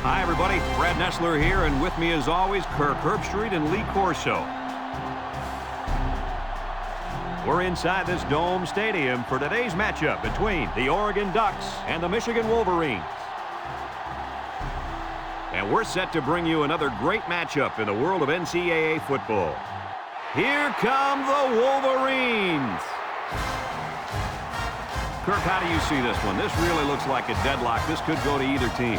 Hi, everybody. Brad Nessler here, and with me, as always, Kirk Herbstreit and Lee Corso. We're inside this Dome Stadium for today's matchup between the Oregon Ducks and the Michigan Wolverines. And we're set to bring you another great matchup in the world of NCAA football. Here come the Wolverines. Kirk, how do you see this one? This really looks like a deadlock. This could go to either team.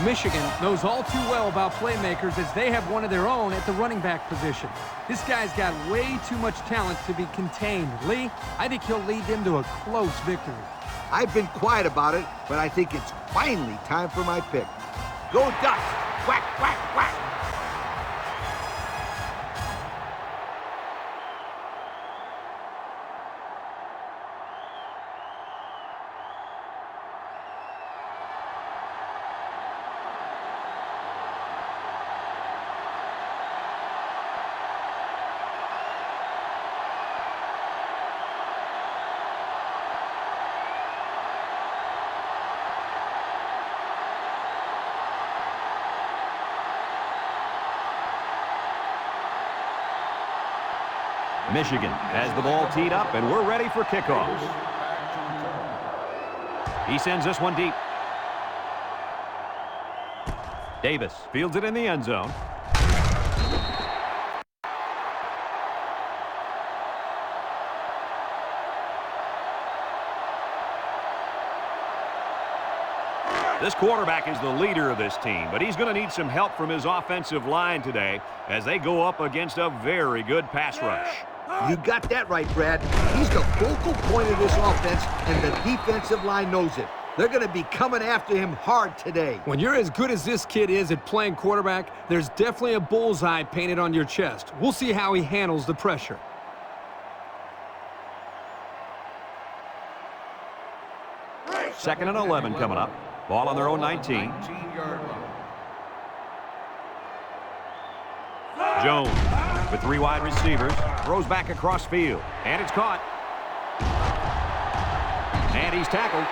Michigan knows all too well about playmakers as they have one of their own at the running back position. This guy's got way too much talent to be contained. Lee, I think he'll lead them to a close victory. I've been quiet about it, but I think it's finally time for my pick. Go Ducks! Whack, whack, whack! Michigan has the ball teed up, and we're ready for kickoff. He sends this one deep. Davis fields it in the end zone. This quarterback is the leader of this team, but he's going to need some help from his offensive line today as they go up against a very good pass rush. You got that right, Brad. He's the focal point of this offense, and the defensive line knows it. They're going to be coming after him hard today. When you're as good as this kid is at playing quarterback, there's definitely a bullseye painted on your chest. We'll see how he handles the pressure. Second and 11 coming up. Ball on their own 19. Jones with three wide receivers, throws back across field, and it's caught. And he's tackled.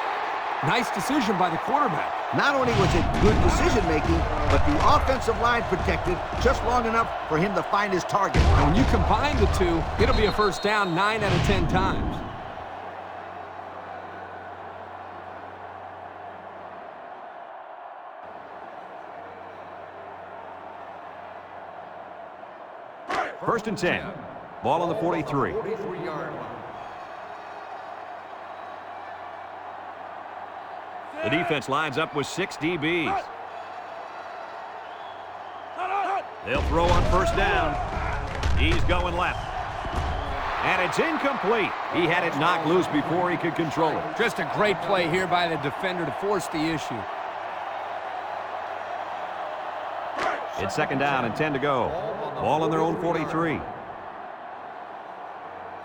Nice decision by the quarterback. Not only was it good decision-making, but the offensive line protected just long enough for him to find his target. When you combine the two, it'll be a first down 9 out of 10 times. First and 10. Ball on the 43. The defense lines up with 6 DBs. They'll throw on first down. He's going left. And it's incomplete. He had it knocked loose before he could control it. Just a great play here by the defender to force the issue. It's second down and 10 to go. Ball on their own 43.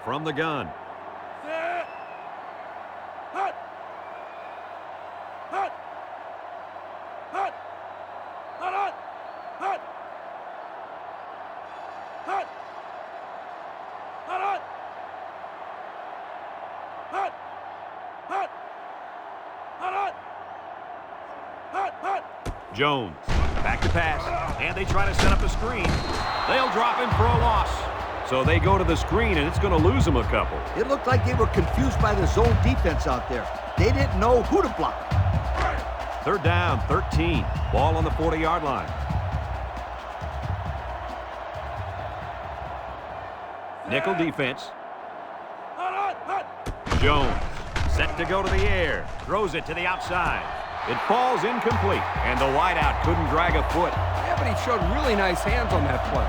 From the gun. Jones back to pass, and they try to set up a screen. They'll drop him for a loss. So they go to the screen, and it's going to lose them a couple. It looked like they were confused by the zone defense out there. They didn't know who to block. Third down, 13. Ball on the 40-yard line. Nickel defense. Jones set to go to the air. Throws it to the outside. It falls incomplete, and the wideout couldn't drag a foot. Yeah, but he showed really nice hands on that play.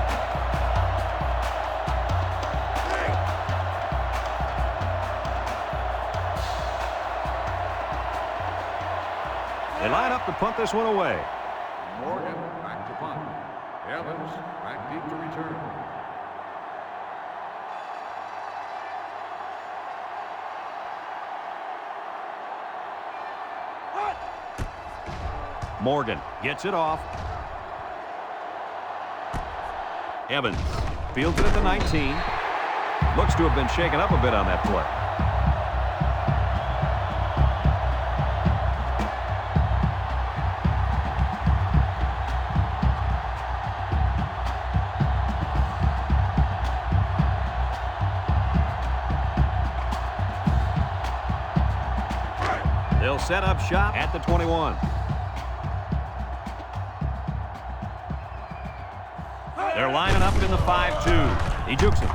They line up to punt this one away. Morgan back to punt. Evans back deep to return. Morgan gets it off. Evans fields it at the 19. Looks to have been shaken up a bit on that play. They'll set up shop at the 21. They're lining up in the 5-2. He jukes him.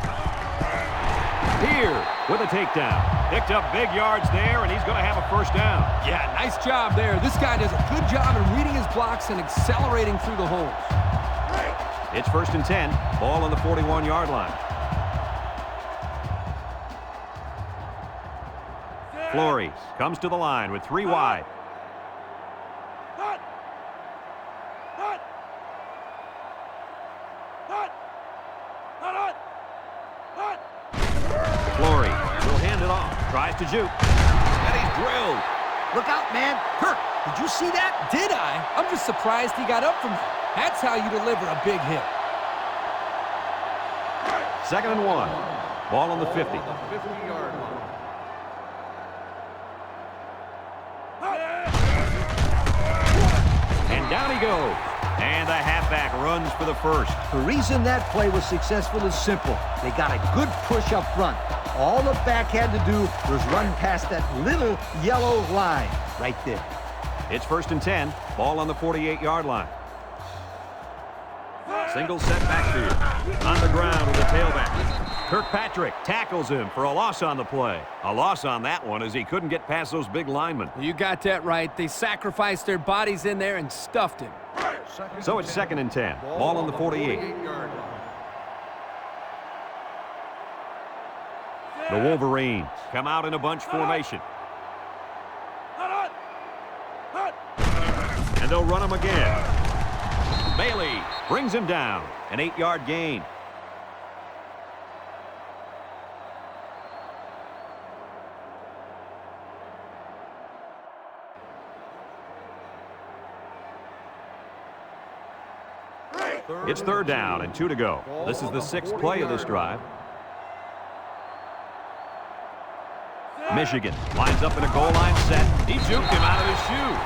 Here with a takedown. Picked up big yards there, and he's going to have a first down. Yeah, nice job there. This guy does a good job in reading his blocks and accelerating through the holes. It's 1st and 10. Ball on the 41-yard line. Flores comes to the line with 3 wide. Flores will hand it off. Tries to juke. And he's drilled. Look out, man. Kirk, did you see that? Did I? I'm just surprised he got up from that. That's how you deliver a big hit. 2nd and 1. Ball on the 50. 50-yard line. And down he goes. And the halfback runs for the first. The reason that play was successful is simple. They got a good push up front. All the back had to do was run past that little yellow line right there. It's 1st and 10. Ball on the 48-yard line. Single set backfield. On the ground with the tailback. Kirkpatrick tackles him for a loss on the play. A loss on that one as he couldn't get past those big linemen. You got that right. They sacrificed their bodies in there and stuffed him. So it's 2nd and 10. Ball on the 48. 48-yard line. The Wolverines come out in a bunch formation. And they'll run him again. Bailey brings him down. An 8-yard gain. It's 3rd down and 2 to go. This is the 6th play of this drive. Michigan lines up in a goal line set. He juked him out of his shoes.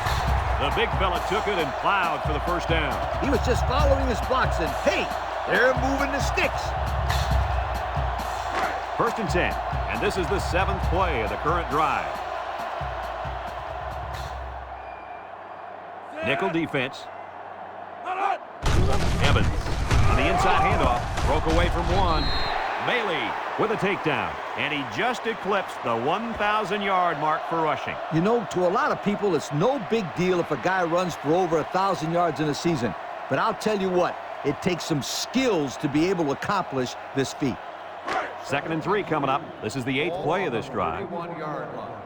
The big fella took it and plowed for the first down. He was just following his blocks, and hey, they're moving the sticks. 1st and 10, and this is the 7th play of the current drive. Nickel defense. Evans on the inside handoff. Broke away from one. Bailey with a takedown. And he just eclipsed the 1,000-yard mark for rushing. You know, to a lot of people, it's no big deal if a guy runs for over 1,000 yards in a season. But I'll tell you what, it takes some skills to be able to accomplish this feat. 2nd and 3 coming up. This is the 8th play of this drive. 41-yard line.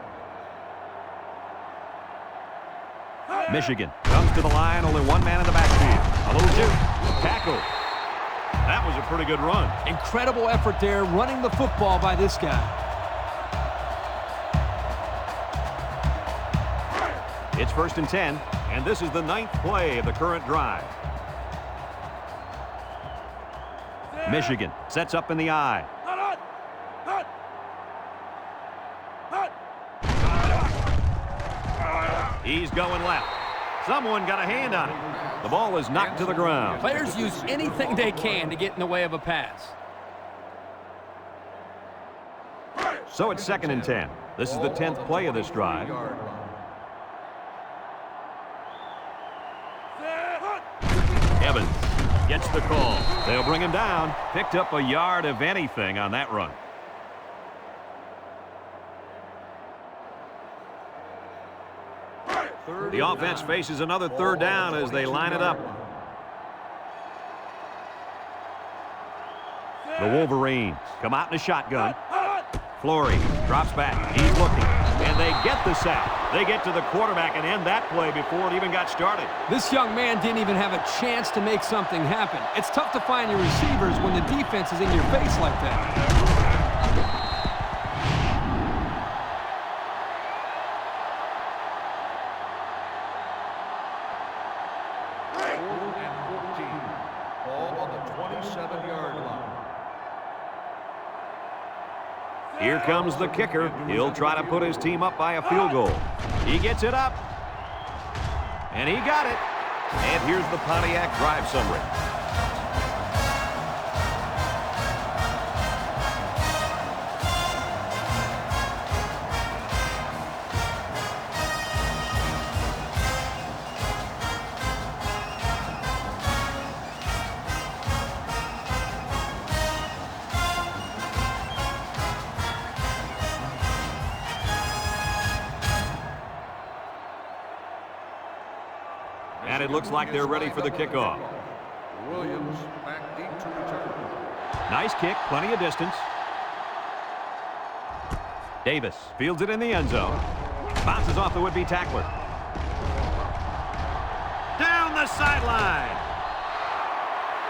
Michigan comes to the line. Only one man in the backfield. A little juke. Tackle. That was a pretty good run. Incredible effort there running the football by this guy. It's 1st and 10, and this is the 9th play of the current drive. Michigan sets up in the eye. He's going left. Someone got a hand on it. The ball is knocked to the ground. Players use anything they can to get in the way of a pass. So it's 2nd and 10. This is the 10th play of this drive. Evans gets the call. They'll bring him down. Picked up a yard of anything on that run. The offense faces another 3rd down as they line it up. The Wolverines come out in a shotgun. Flores drops back. He's looking. And they get the sack. They get to the quarterback and end that play before it even got started. This young man didn't even have a chance to make something happen. It's tough to find your receivers when the defense is in your face like that. Here comes the kicker. He'll try to put his team up by a field goal. He gets it up. And he got it. And here's the Pontiac drive summary. And it looks like they're ready for the kickoff. Williams back deep to return. Nice kick, plenty of distance. Davis fields it in the end zone. Bounces off the would-be tackler. Down the sideline.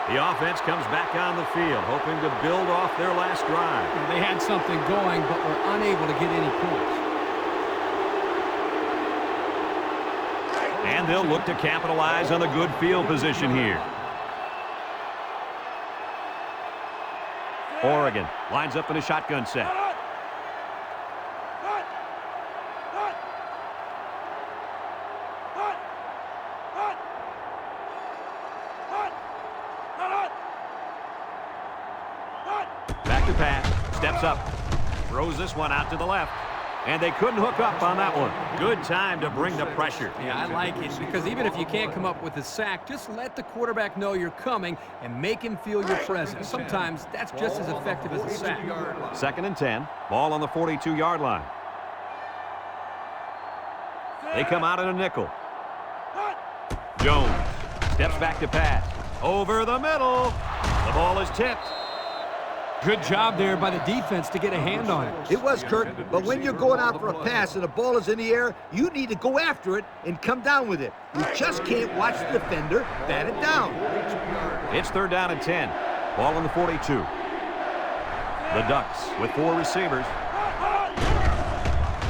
The offense comes back on the field, hoping to build off their last drive. They had something going, but were unable to get any points. And they'll look to capitalize on the good field position here. Oregon lines up in a shotgun set. Back to pass, steps up, throws this one out to the left. And they couldn't hook up on that one. Good time to bring the pressure. Yeah, I like it, because even if you can't come up with the sack, just let the quarterback know you're coming and make him feel your presence. Sometimes that's just as effective as a sack. 2nd and 10. Ball on the 42-yard line. They come out in a nickel. Jones steps back to pass. Over the middle. The ball is tipped. Good job there by the defense to get a hand on it. It was, Kurt, but when you're going out for a pass and the ball is in the air, you need to go after it and come down with it. You just can't watch the defender bat it down. It's 3rd down and 10. Ball on the 42. The Ducks with 4 receivers.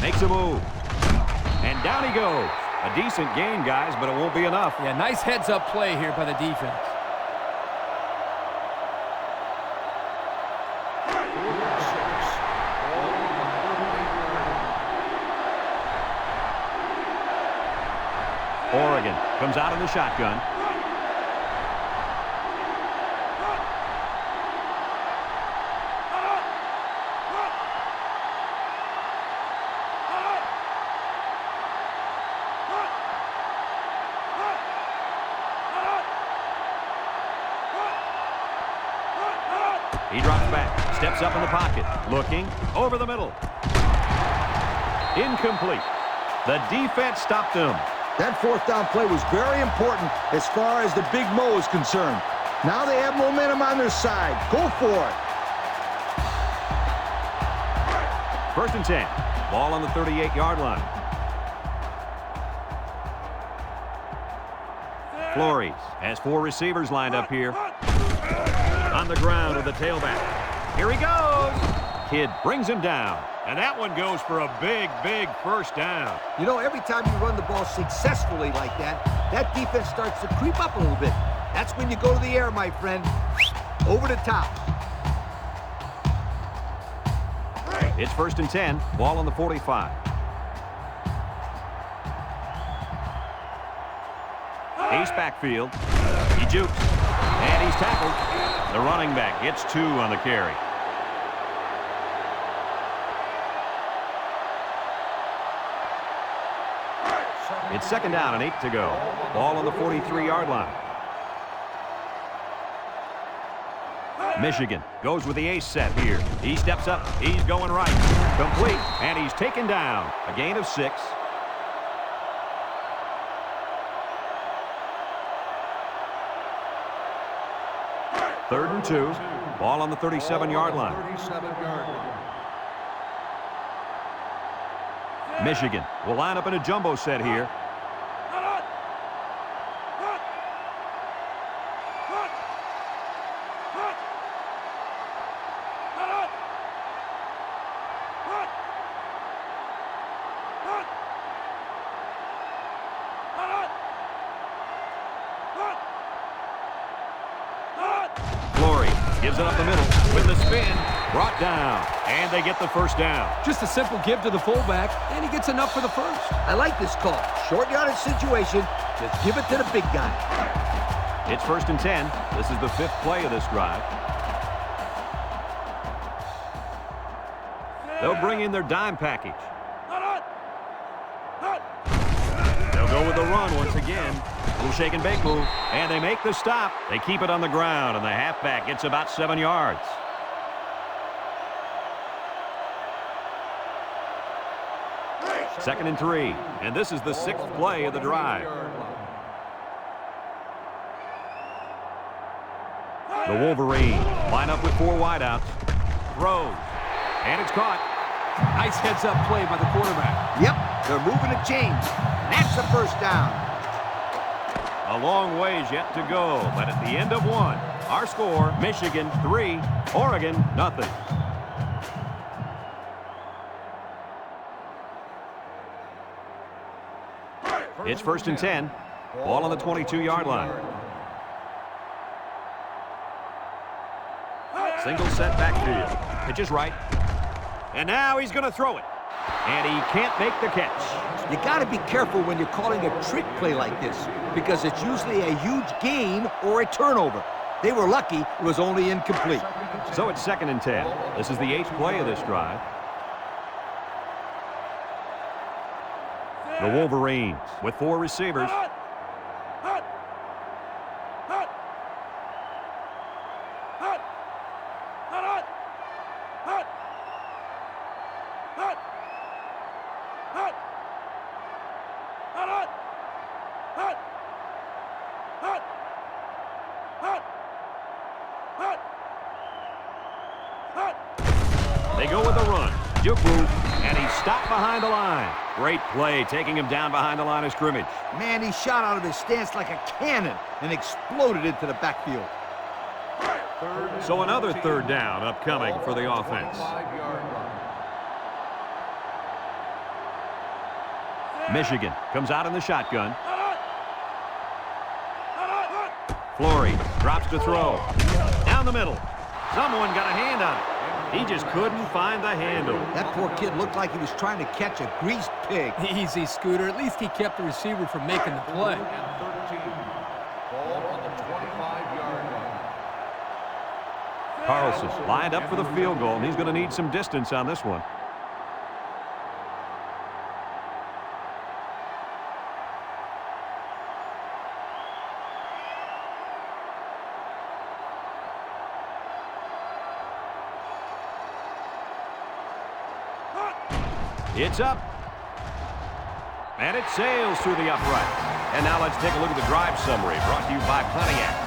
Makes a move. And down he goes. A decent gain, guys, but it won't be enough. Yeah, nice heads-up play here by the defense. Oregon comes out in the shotgun. He drops back, steps up in the pocket, looking over the middle. Incomplete. The defense stopped him. That 4th down play was very important as far as the Big Mo is concerned. Now they have momentum on their side. Go for it. 1st and 10. Ball on the 38-yard line. Flores has 4 receivers lined up here. On the ground with the tailback. Here he goes. Kidd brings him down. And that one goes for a big, big 1st down. You know, every time you run the ball successfully like that, that defense starts to creep up a little bit. That's when you go to the air, my friend. Over the top. It's 1st and 10. Ball on the 45. Ace backfield. He jukes. And he's tackled. The running back gets 2 on the carry. It's 2nd down and 8 to go. Ball on the 43-yard line. Michigan goes with the ace set here. He steps up. He's going right. Complete. And he's taken down. A gain of 6. Third and 2. Ball on the 37-yard line. 37-yard line. Michigan will line up in a jumbo set here. Gives it up the middle with the spin, brought down, and they get the 1st down. Just a simple give to the fullback, and he gets enough for the 1st. I like this call. Short yardage situation. Just give it to the big guy. It's 1st and 10. This is the 5th play of this drive. They'll bring in their dime package. They'll go with the run once again. Little shake and bake move, and they make the stop. They keep it on the ground, and the halfback gets about 7 yards. Second and 3, and this is the 6th play of the drive. The Wolverines line up with 4 wideouts. Throws. And it's caught. Nice heads-up play by the quarterback. Yep, they're moving the chains. That's the first down. A long ways yet to go, but at the end of one, our score, Michigan 3, Oregon nothing. It's 1st and 10. Ball on the 22-yard line. Single set backfield. Pitch is right. And now he's going to throw it. And he can't make the catch. You got to be careful when you're calling a trick play like this because it's usually a huge gain or a turnover. They were lucky it was only incomplete. So it's 2nd and 10. This is the 8th play of this drive. The Wolverines with 4 receivers. They go with the run. Juku, and he's stopped behind the line. Great play, taking him down behind the line of scrimmage. Man, he shot out of his stance like a cannon and exploded into the backfield. So another 3rd down upcoming for the offense. Michigan comes out in the shotgun. Flory drops to throw. Down the middle. Someone got a hand on it. He just couldn't find the handle. That poor kid looked like he was trying to catch a greased pig. Easy, Scooter. At least he kept the receiver from making the play. Ball on the 25-yard line. Carlson lined up for the field goal, and he's going to need some distance on this one. It's up. And it sails through the uprights. And now let's take a look at the drive summary brought to you by Pontiac.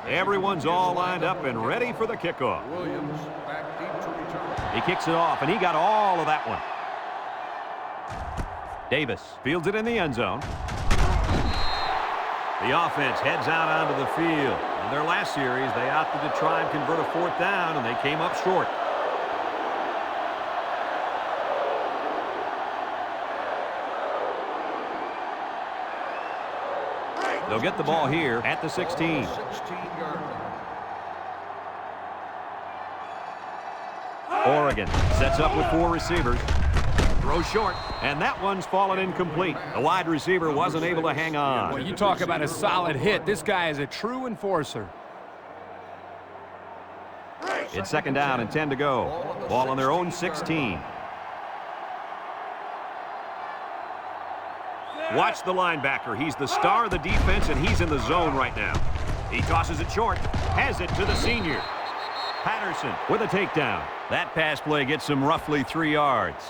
Everyone's all lined up and ready for the kickoff. Williams back deep to return. He kicks it off, and he got all of that one. Davis fields it in the end zone. The offense heads out onto the field. In their last series, they opted to try and convert a 4th down, and they came up short. They'll get the ball here at the 16. 16-yard line. Oregon sets up with 4 receivers. Throw short. And that one's fallen incomplete. The wide receiver wasn't able to hang on. Well, you talk about a solid hit. This guy is a true enforcer. It's 2nd down and 10 to go. Ball on their own 16. Watch the linebacker. He's the star of the defense, and he's in the zone right now. He tosses it short. Has it to the senior. Patterson with a takedown. That pass play gets him roughly 3 yards.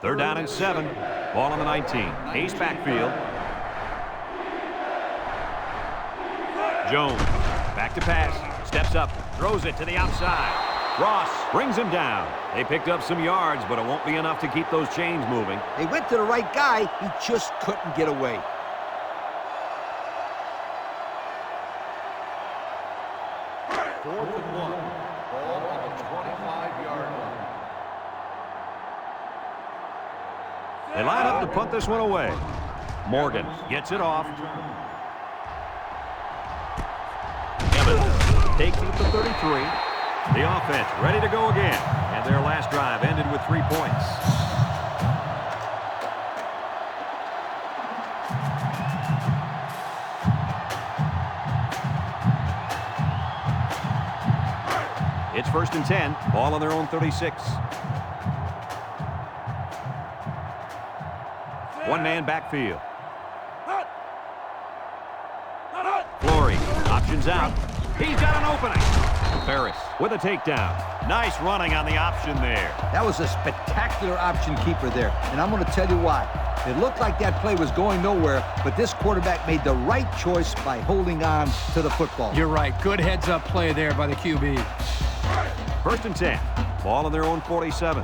Third down and 7. Ball on the 19. Ace backfield. Jones back to pass. Steps up. Throws it to the outside. Ross brings him down. They picked up some yards, but it won't be enough to keep those chains moving. They went to the right guy. He just couldn't get away. Fourth and 1. Ball on the 25-yard line. They line up to punt this one away. Morgan gets it off. Evans takes it to 33. The offense ready to go again. And their last drive ended with 3 points. first and 10. Ball on their own 36. One-man backfield. Flory options out. He's got an opening. Ferris with a takedown. Nice running on the option there. That was a spectacular option keeper there, and I'm going to tell you why. It looked like that play was going nowhere, but this quarterback made the right choice by holding on to the football. You're right. Good heads-up play there by the QB. First and 10. Ball on their own 47.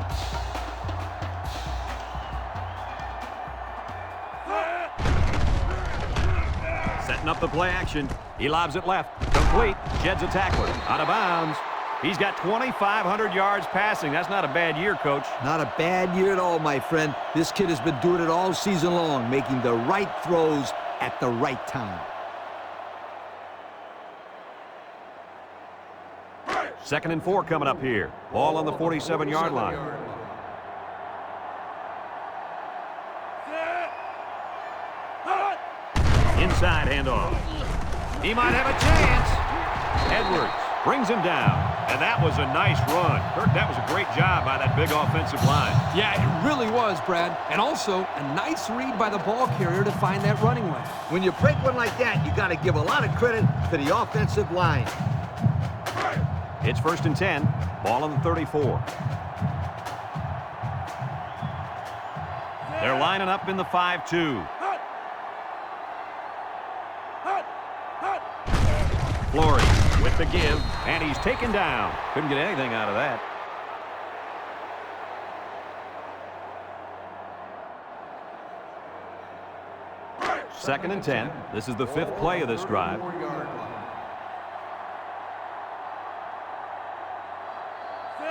Setting up the play action. He lobs it left. Complete. Sheds a tackler. Out of bounds. He's got 2,500 yards passing. That's not a bad year, Coach. Not a bad year at all, my friend. This kid has been doing it all season long, making the right throws at the right time. Second and 4 coming up here. Ball on the 47-yard line. Inside handoff. He might have a chance. Edwards brings him down. And that was a nice run. Kirk, that was a great job by that big offensive line. Yeah, it really was, Brad. And also, a nice read by the ball carrier to find that running lane. When you break one like that, you got to give a lot of credit to the offensive line. It's first and 10. Ball on the 34. They're lining up in the 5-2. Flory with the give, and he's taken down. Couldn't get anything out of that. Second and 10. This is the 5th play of this drive.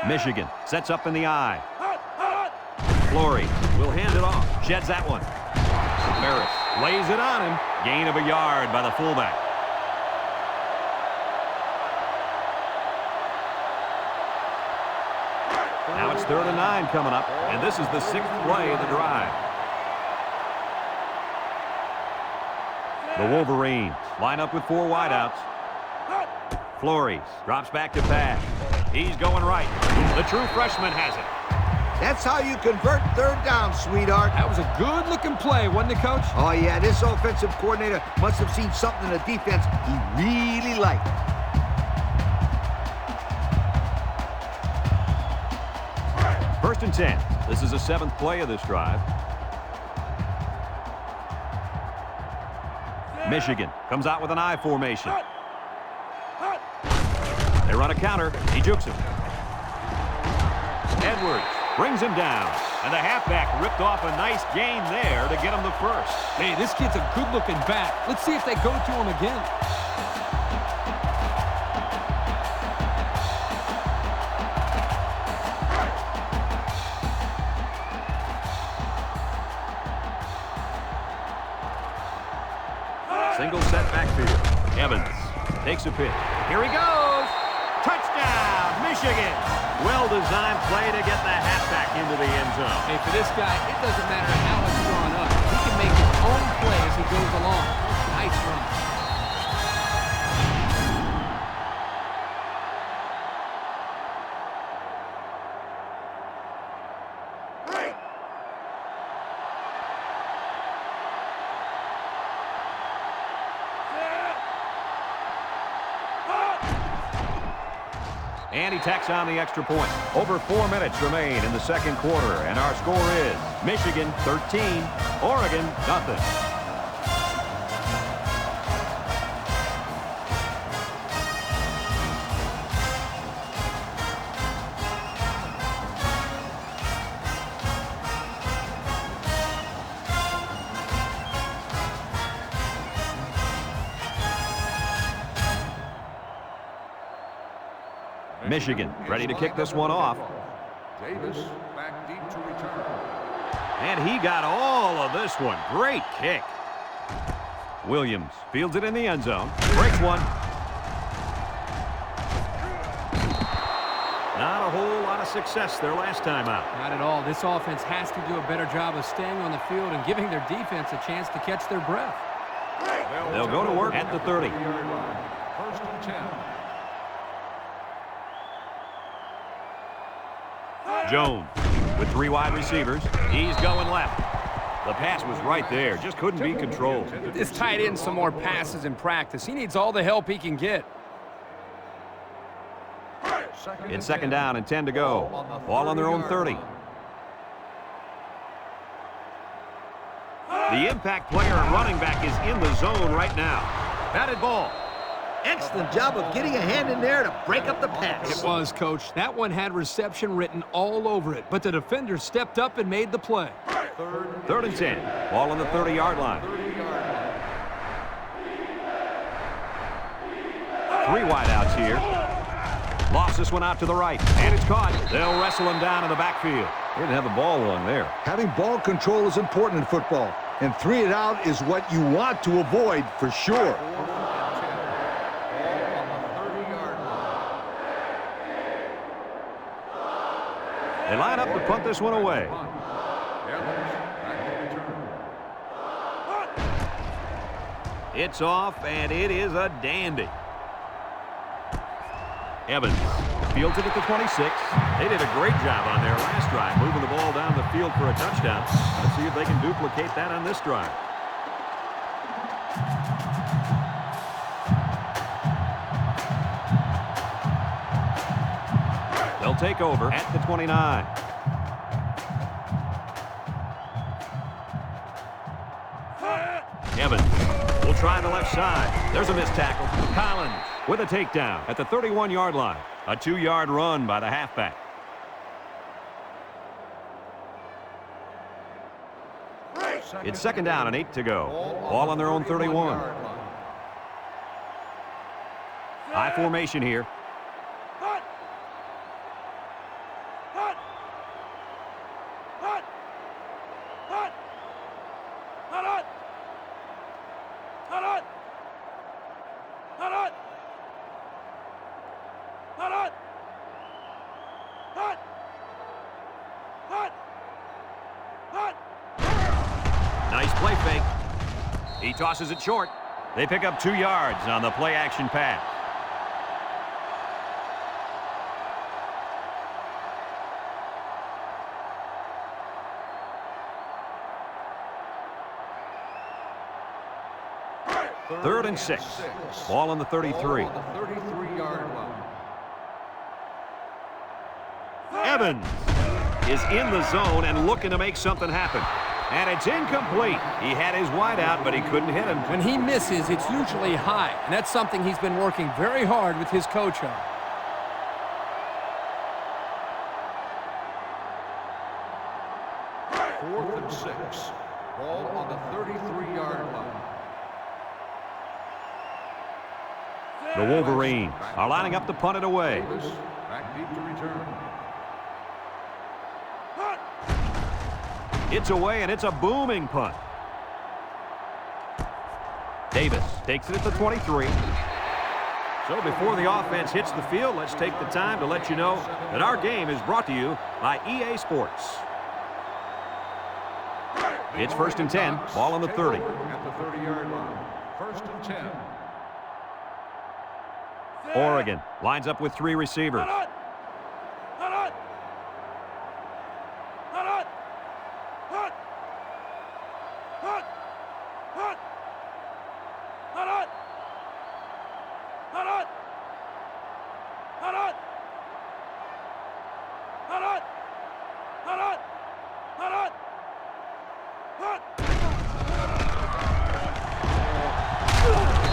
Michigan sets up in the eye. Flory will hand it off. Sheds that one. Ferris lays it on him. Gain of a yard by the fullback. Now it's 3rd and 9 coming up, and this is the 6th play of the drive. The Wolverines line up with 4 wideouts. Flory drops back to pass. He's going right. The true freshman has it. That's how you convert 3rd down, sweetheart. That was a good-looking play, wasn't it, Coach? Oh, yeah, this offensive coordinator must have seen something in the defense he really liked. First and 10. This is the 7th play of this drive. Michigan comes out with an I formation. They run a counter. He jukes him. Edwards brings him down. And the halfback ripped off a nice gain there to get him the first. Hey, this kid's a good-looking back. Let's see if they go to him again. Single set backfield. Evans takes a pitch. Here he goes. Touchdown, Michigan. Well-designed play to get the halfback into the end zone. Hey, for this guy, it doesn't matter how it's drawn up. He can make his own play as he goes along. Nice run. And he tacks on the extra point. Over 4 minutes remain in the second quarter, and our score is Michigan 13, Oregon nothing. Michigan ready to kick this one off. Davis back deep to return. And he got all of this one. Great kick. Williams fields it in the end zone. Breaks one. Not a whole lot of success their last time out. Not at all. This offense has to do a better job of staying on the field and giving their defense a chance to catch their breath. They'll go to work at the 30. First and 10. Jones with 3 wide receivers. He's going left. The pass was right there. Just couldn't be controlled. This tight end some more passes in practice. He needs all the help he can get. It's second down and 10 to go. Ball on their own 30. The impact player and running back is in the zone right now. Batted ball. Excellent job of getting a hand in there to break up the pass. It was, Coach. That one had reception written all over it, but the defender stepped up and made the play. Third and 10. Ball on the 30-yard line. 3 wideouts here. Lost this one out to the right, and it's caught. They'll wrestle him down in the backfield. They didn't have the ball long there. Having ball control is important in football, and 3 and out is what you want to avoid for sure. They line up to punt this one away. It's off, and it is a dandy. Evans fields it at the 26. They did a great job on their last drive, moving the ball down the field for a touchdown. Let's see if they can duplicate that on this drive. They'll take over at the 29. Evans will try the left side. There's a missed tackle. Collins with a takedown at the 31-yard line. A 2-yard run by the halfback. It's second down and 8 to go. Ball on their own 31. High formation here. Nice play fake. He tosses it short. They pick up 2 yards on the play action pass. Third and 6. Ball on the 33. Evans is in the zone and looking to make something happen. And it's incomplete. He had his wide out, but he couldn't hit him. When he misses, it's usually high, and that's something he's been working very hard with his coach on. Fourth and 6. Ball on the 33-yard line. The Wolverines are lining up to punt it away. Back deep to return. It's away, and it's a booming punt. Davis takes it at the 23. So before the offense hits the field, let's take the time to let you know that our game is brought to you by EA Sports. It's first and 10. Ball on the 30. At the 30-yard line. First and 10. Oregon lines up with 3 receivers.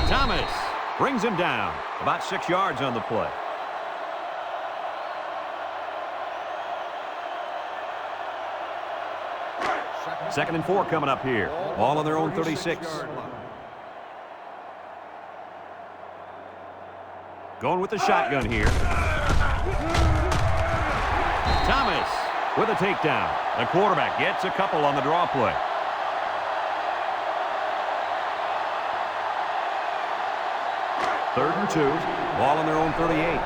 Thomas brings him down. About 6 yards on the play. Second and 4 coming up here. Ball on their own 36. Going with the shotgun here. Thomas with a takedown. The quarterback gets a couple on the draw play. Third and 2. Ball on their own 38.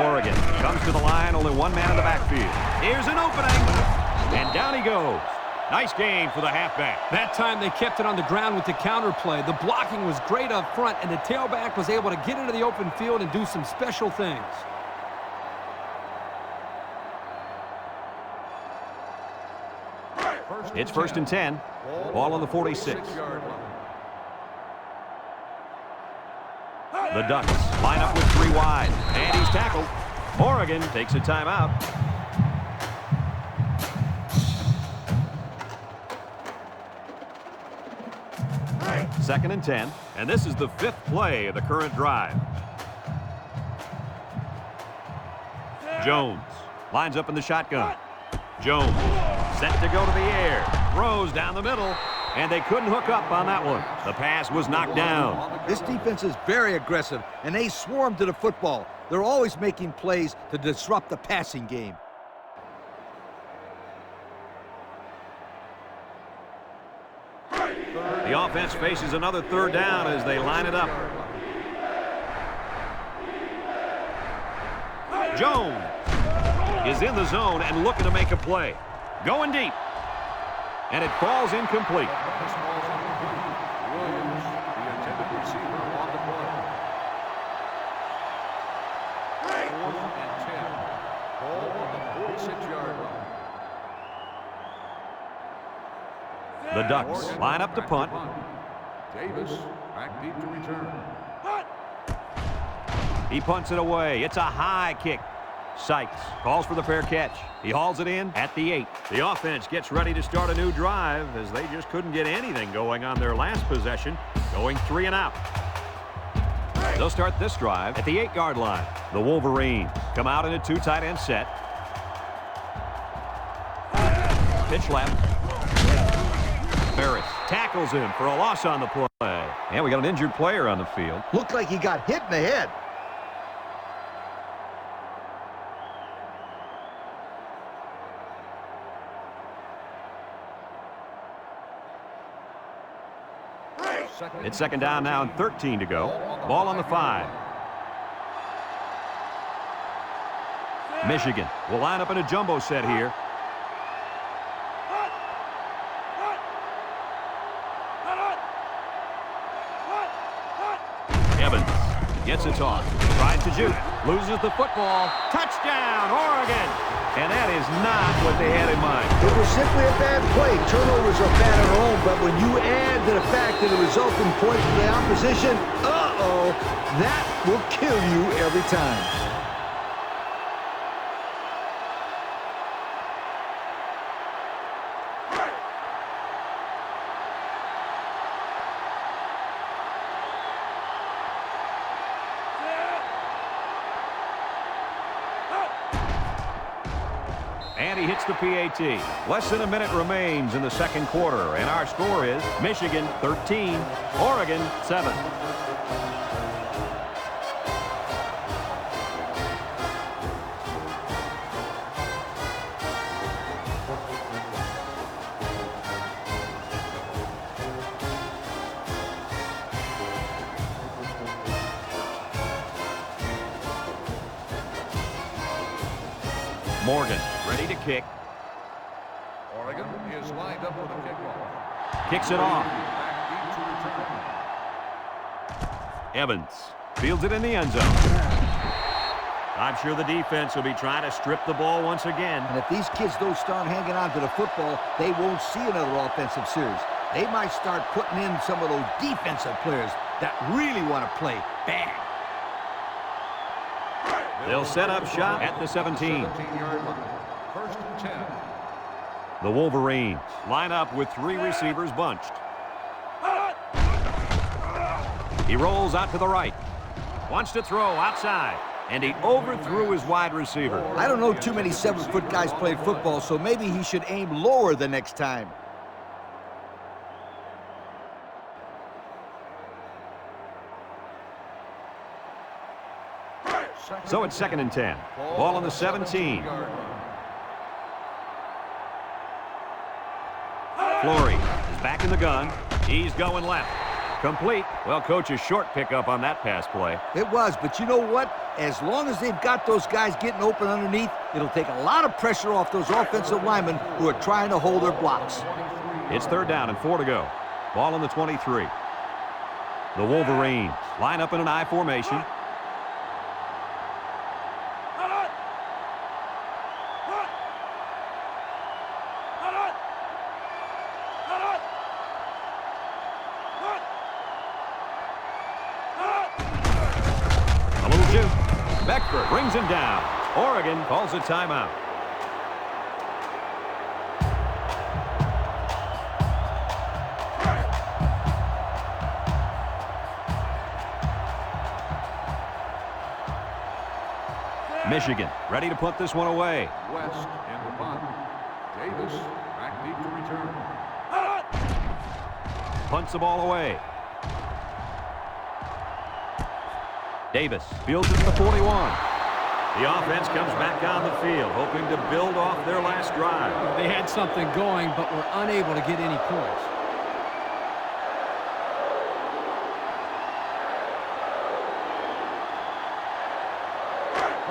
Oregon comes to the line. Only one man in the backfield. Here's an opening. And down he goes. Nice gain for the halfback. That time they kept it on the ground with the counter play. The blocking was great up front, and the tailback was able to get into the open field and do some special things. It's 1st and 10. Ball on the 46. The Ducks line up with 3 wide. And he's tackled. Oregon takes a timeout. Second and 10. And this is the 5th play of the current drive. Jones lines up in the shotgun. Jones set to go to the air. Throws down the middle. And they couldn't hook up on that one. The pass was knocked down. This defense is very aggressive, and they swarm to the football. They're always making plays to disrupt the passing game. The offense faces another 3rd down as they line it up. Jones is in the zone and looking to make a play. Going deep. And it falls incomplete. Williams, the intended receiver, on the play. 4th and 10. Ball on the 46-yard line. The Ducks line up to punt. Davis back deep to return. He punts it away. It's a high kick. Sykes calls for the fair catch. He hauls it in at the 8. The offense gets ready to start a new drive as they just couldn't get anything going on their last possession, going 3 and out. They'll start this drive at the 8-yard line. The Wolverines come out in a 2 tight end set. Pitch left. Ferris tackles him for a loss on the play. And we got an injured player on the field. Looked like he got hit in the head. It's 2nd down now and 13 to go. Ball on the 5. Michigan will line up in a jumbo set here. Evans gets a toss. Tries to shoot. Loses the football. Touchdown, Oregon! And that is not what they had in mind. It was simply a bad play. Turnovers are bad at home, but when you add to the fact that the resulting points for the opposition, that will kill you every time. And he hits the PAT. Less than a minute remains in the 2nd quarter, and our score is Michigan 13, Oregon 7. Morgan ready to kick. Oregon is lined up with a kickoff. Kicks it off. Back deep to return. Evans fields it in the end zone. I'm sure the defense will be trying to strip the ball once again. And if these kids don't start hanging on to the football, they won't see another offensive series. They might start putting in some of those defensive players that really want to play bad. They'll set up shop at the 17. 17-yard line. 1st and 10. The Wolverines line up with 3 receivers bunched. He rolls out to the right. Wants to throw outside. And he overthrew his wide receiver. I don't know too many 7-foot guys play football, so maybe he should aim lower the next time. So it's 2nd and 10. Ball on the 17. Flory is back in the gun. He's going left. Complete. Well, coach's short pickup on that pass play. It was, but you know what? As long as they've got those guys getting open underneath, it'll take a lot of pressure off those offensive linemen who are trying to hold their blocks. It's 3rd down and 4 to go. Ball on the 23. The Wolverines line up in an I formation. A little juke. Beckford brings him down. Oregon calls a timeout. Michigan ready to put this one away. West in the punt. Davis back deep to return. Punts the ball away. Davis fields it at the 41. The offense comes back on the field, hoping to build off their last drive. They had something going, but were unable to get any points.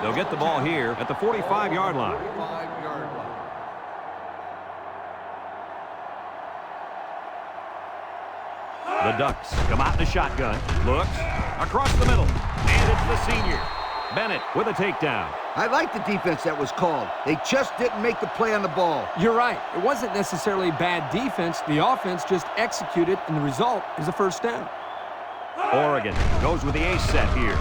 They'll get the ball here at the 45-yard line. 45-yard line. The Ducks come out in the shotgun. Looks across the middle. And it's the senior. Bennett with a takedown. I like the defense that was called. They just didn't make the play on the ball. You're right. It wasn't necessarily bad defense. The offense just executed, and the result is a first down. Oregon goes with the ace set here.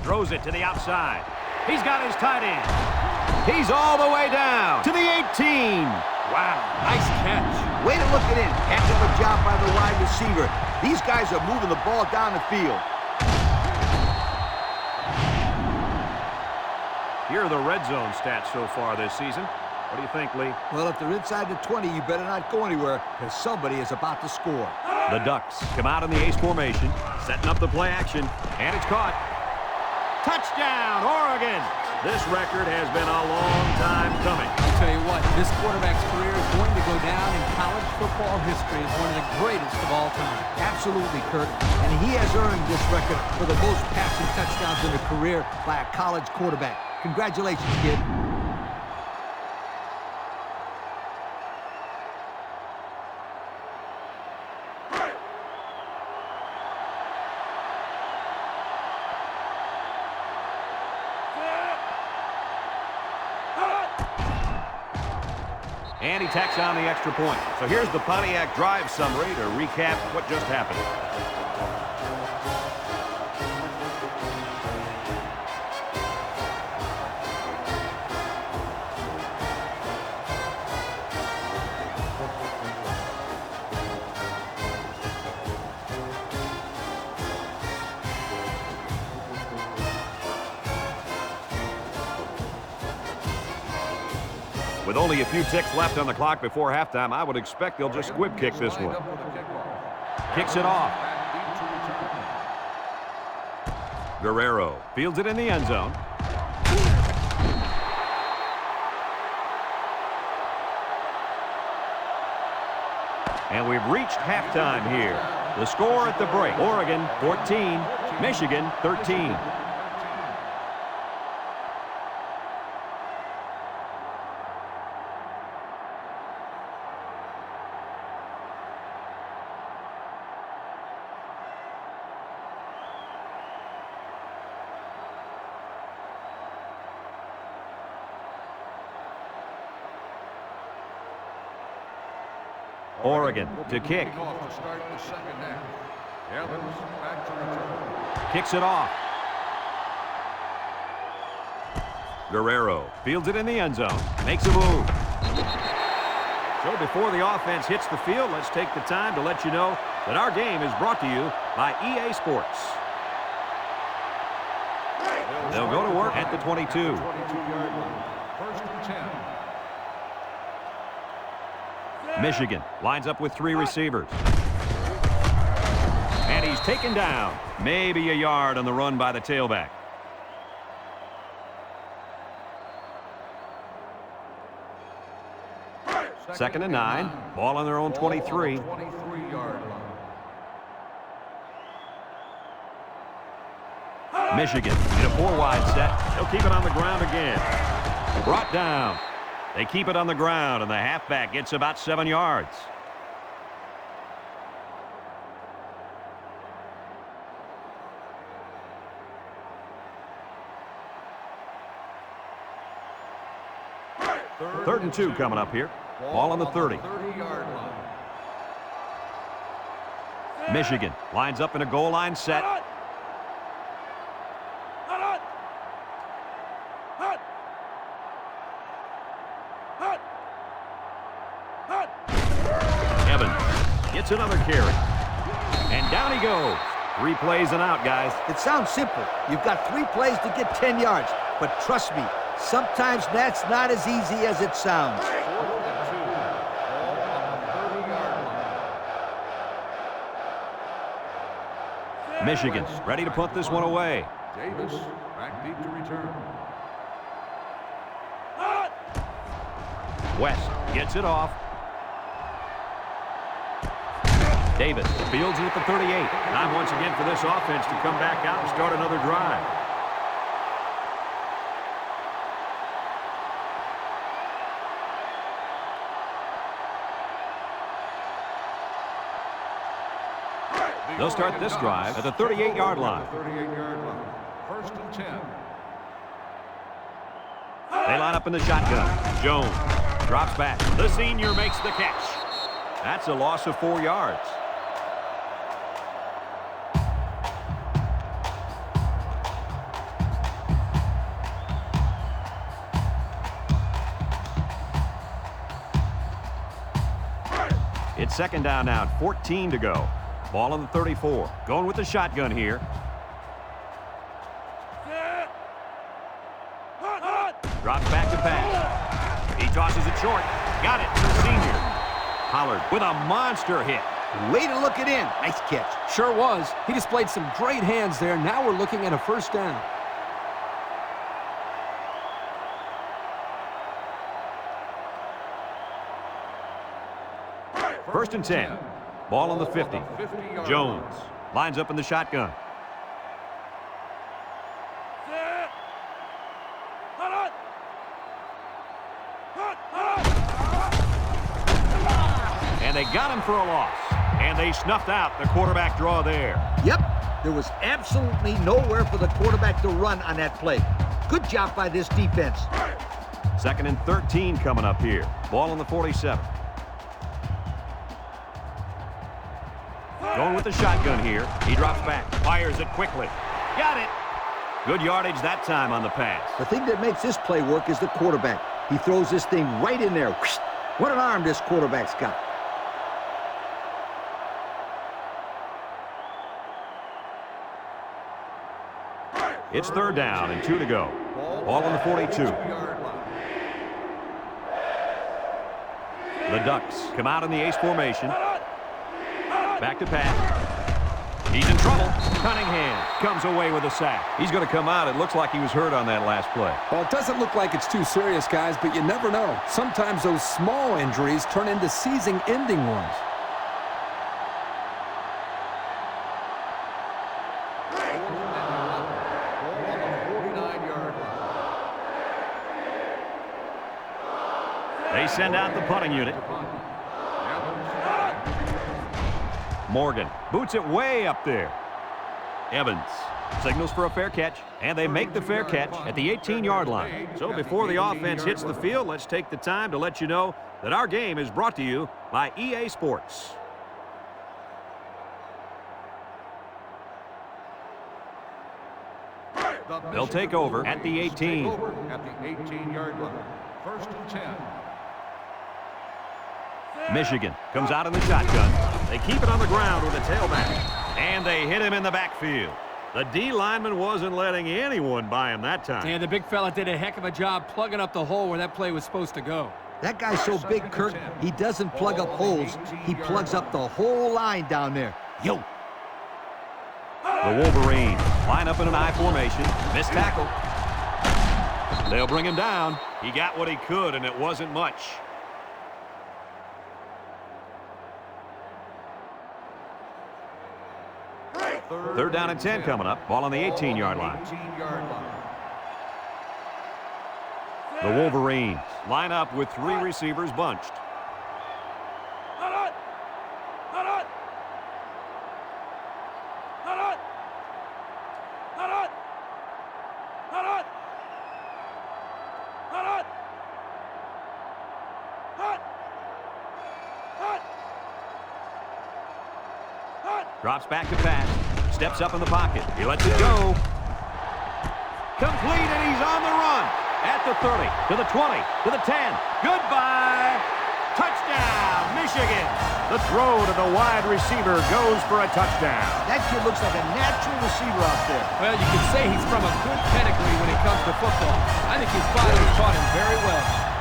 Throws it to the outside. He's got his tight end. He's all the way down to the 18. Wow, nice catch. Way to look it in. Heck of a job by the wide receiver. These guys are moving the ball down the field. Here are the red zone stats so far this season. What do you think, Lee? Well, if they're inside the 20, you better not go anywhere, because somebody is about to score. The Ducks come out in the ace formation, setting up the play action, and it's caught. Touchdown, Oregon! This record has been a long time coming. I'll tell you what, this quarterback's career is going to go down in college football history as one of the greatest of all time. Absolutely, Kurt. And he has earned this record for the most passing touchdowns in a career by a college quarterback. Congratulations, kid. And he tacks on the extra point. So here's the Pontiac drive summary to recap what just happened. With only a few ticks left on the clock before halftime, I would expect they'll just squib kick this one. Kicks it off. Guerrero fields it in the end zone. And we've reached halftime here. The score at the break, Oregon 14, Michigan 13. Oregon to kick. Kicks it off. Guerrero fields it in the end zone. Makes a move. So before the offense hits the field, let's take the time to let you know that our game is brought to you by EA Sports. They'll go to work at the 22. First and 10. Michigan lines up with 3 receivers. And he's taken down. Maybe a yard on the run by the tailback. Second and 9. Ball on their own 23. 23-yard line. Michigan in a 4-wide set. They'll keep it on the ground again. Brought down. They keep it on the ground, and the halfback gets about 7 yards. Third and 2 coming up here. Ball on the 30. 30-yard line. Michigan lines up in a goal line set. Evans gets another carry. And down he goes. 3 plays and out, guys. It sounds simple. You've got 3 plays to get 10 yards. But trust me, sometimes that's not as easy as it sounds. 4th and 2. Ball on the 30-yard line. Michigan ready to punt this one away. Davis back deep to return. West gets it off. Davis fields it at the 38. Time once again for this offense to come back out and start another drive. They'll start this drive at the 38-yard line. 38-yard line. 1st and 10. They line up in the shotgun. Jones drops back. The senior makes the catch. That's a loss of 4 yards. It's 2nd down now, 14 to go. Ball on the 34. Going with the shotgun here. Drops back to pass. He tosses it short. Got it for the senior. Pollard with a monster hit. Way to look it in. Nice catch. Sure was. He displayed some great hands there. Now we're looking at a 1st down. First and 10. Ball on the 50. 50-yard Jones lines up in the shotgun. And they got him for a loss. And they snuffed out the quarterback draw there. Yep, there was absolutely nowhere for the quarterback to run on that play. Good job by this defense. 2nd and 13 coming up here. Ball on the 47. Going with the shotgun here. He drops back. Fires it quickly. Got it. Good yardage that time on the pass. The thing that makes this play work is the quarterback. He throws this thing right in there. What an arm this quarterback's got. It's 3rd down and 2 to go. Ball on the 42. The Ducks come out in the ace formation. Back to pass. He's in trouble. Cunningham comes away with a sack. He's going to come out. It looks like he was hurt on that last play. Well, it doesn't look like it's too serious, guys, but you never know. Sometimes those small injuries turn into season-ending ones. They send out the punting unit. Morgan boots it way up there. Evans signals for a fair catch, and they make the fair catch at the 18-yard line. So before the offense hits the field, let's take the time to let you know that our game is brought to you by EA Sports. They'll take over at the 18. At the 18-yard line. 1st and 10. Michigan comes out in the shotgun. They keep it on the ground with a tailback. And they hit him in the backfield. The D lineman wasn't letting anyone by him that time. And the big fella did a heck of a job plugging up the hole where that play was supposed to go. That guy's so big, Kirk, he doesn't plug up holes. He plugs up the whole line down there. Yo. The Wolverines line up in an I formation. Missed tackle. They'll bring him down. He got what he could, and it wasn't much. Third down and 10 coming up. Ball on the 18-yard line. The Wolverines line up with 3 receivers bunched. Drops back to pass. Steps up in the pocket. He lets it go. Complete, and he's on the run. At the 30, to the 20, to the 10. Goodbye. Touchdown, Michigan. The throw to the wide receiver goes for a touchdown. That kid looks like a natural receiver out there. Well, you can say he's from a good pedigree when it comes to football. I think his father has taught him very well.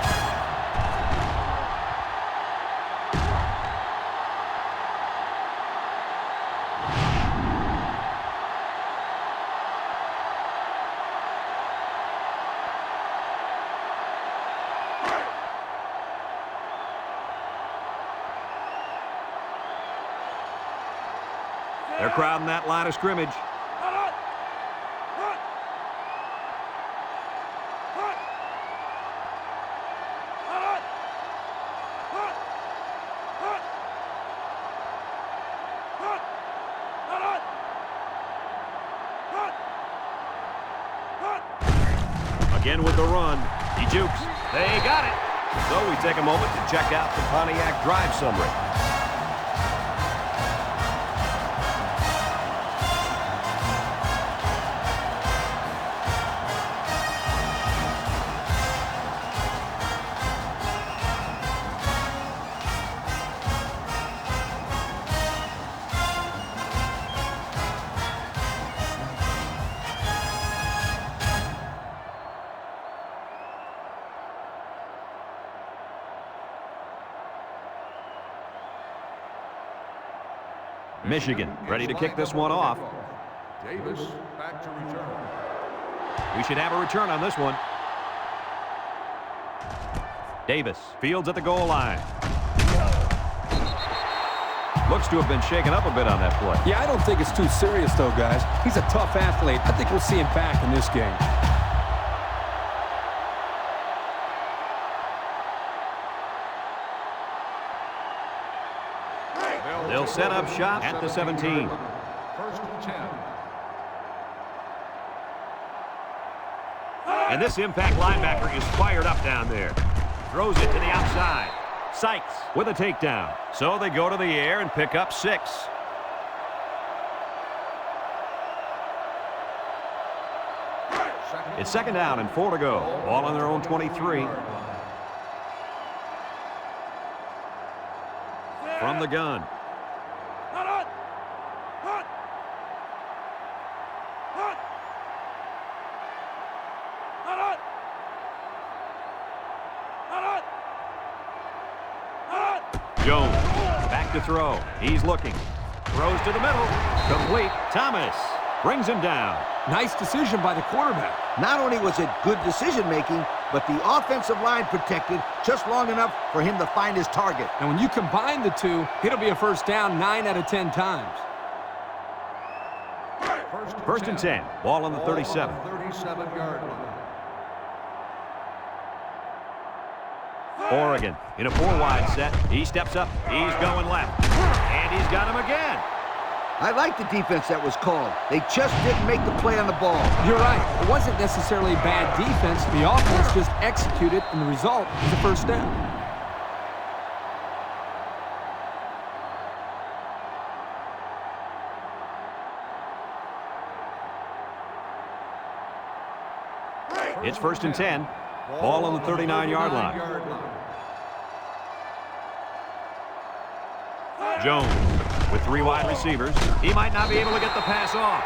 They're crowding that line of scrimmage. Again with the run. He jukes. They got it. So we take a moment to check out the Pontiac drive summary. Michigan ready to kick this one off. Davis back to return. We should have a return on this one. Davis fields at the goal line. Looks to have been shaken up a bit on that play. Yeah, I don't think it's too serious, though, guys. He's a tough athlete. I think we'll see him back in this game. They'll set up shop at the 17. First and 10. And this impact linebacker is fired up down there. Throws it to the outside. Sykes with a takedown. So they go to the air and pick up 6. It's second down and 4 to go. Ball on their own 23. From the gun. Jones back to throw. He's looking. Throws to the middle. Complete. Thomas brings him down. Nice decision by the quarterback. Not only was it good decision-making, but the offensive line protected just long enough for him to find his target. And when you combine the two, it'll be a first down 9 out of 10 times. First and 10. Ball on the 37. 37-yard line. Oregon in a 4-wide set. He steps up. He's going left. And he's got him again. I like the defense that was called. They just didn't make the play on the ball. You're right. It wasn't necessarily bad defense. The offense just executed, and the result is a first down. It's first and 10. Ball on the 39-yard line. Jones with 3 wide receivers. He might not be able to get the pass off.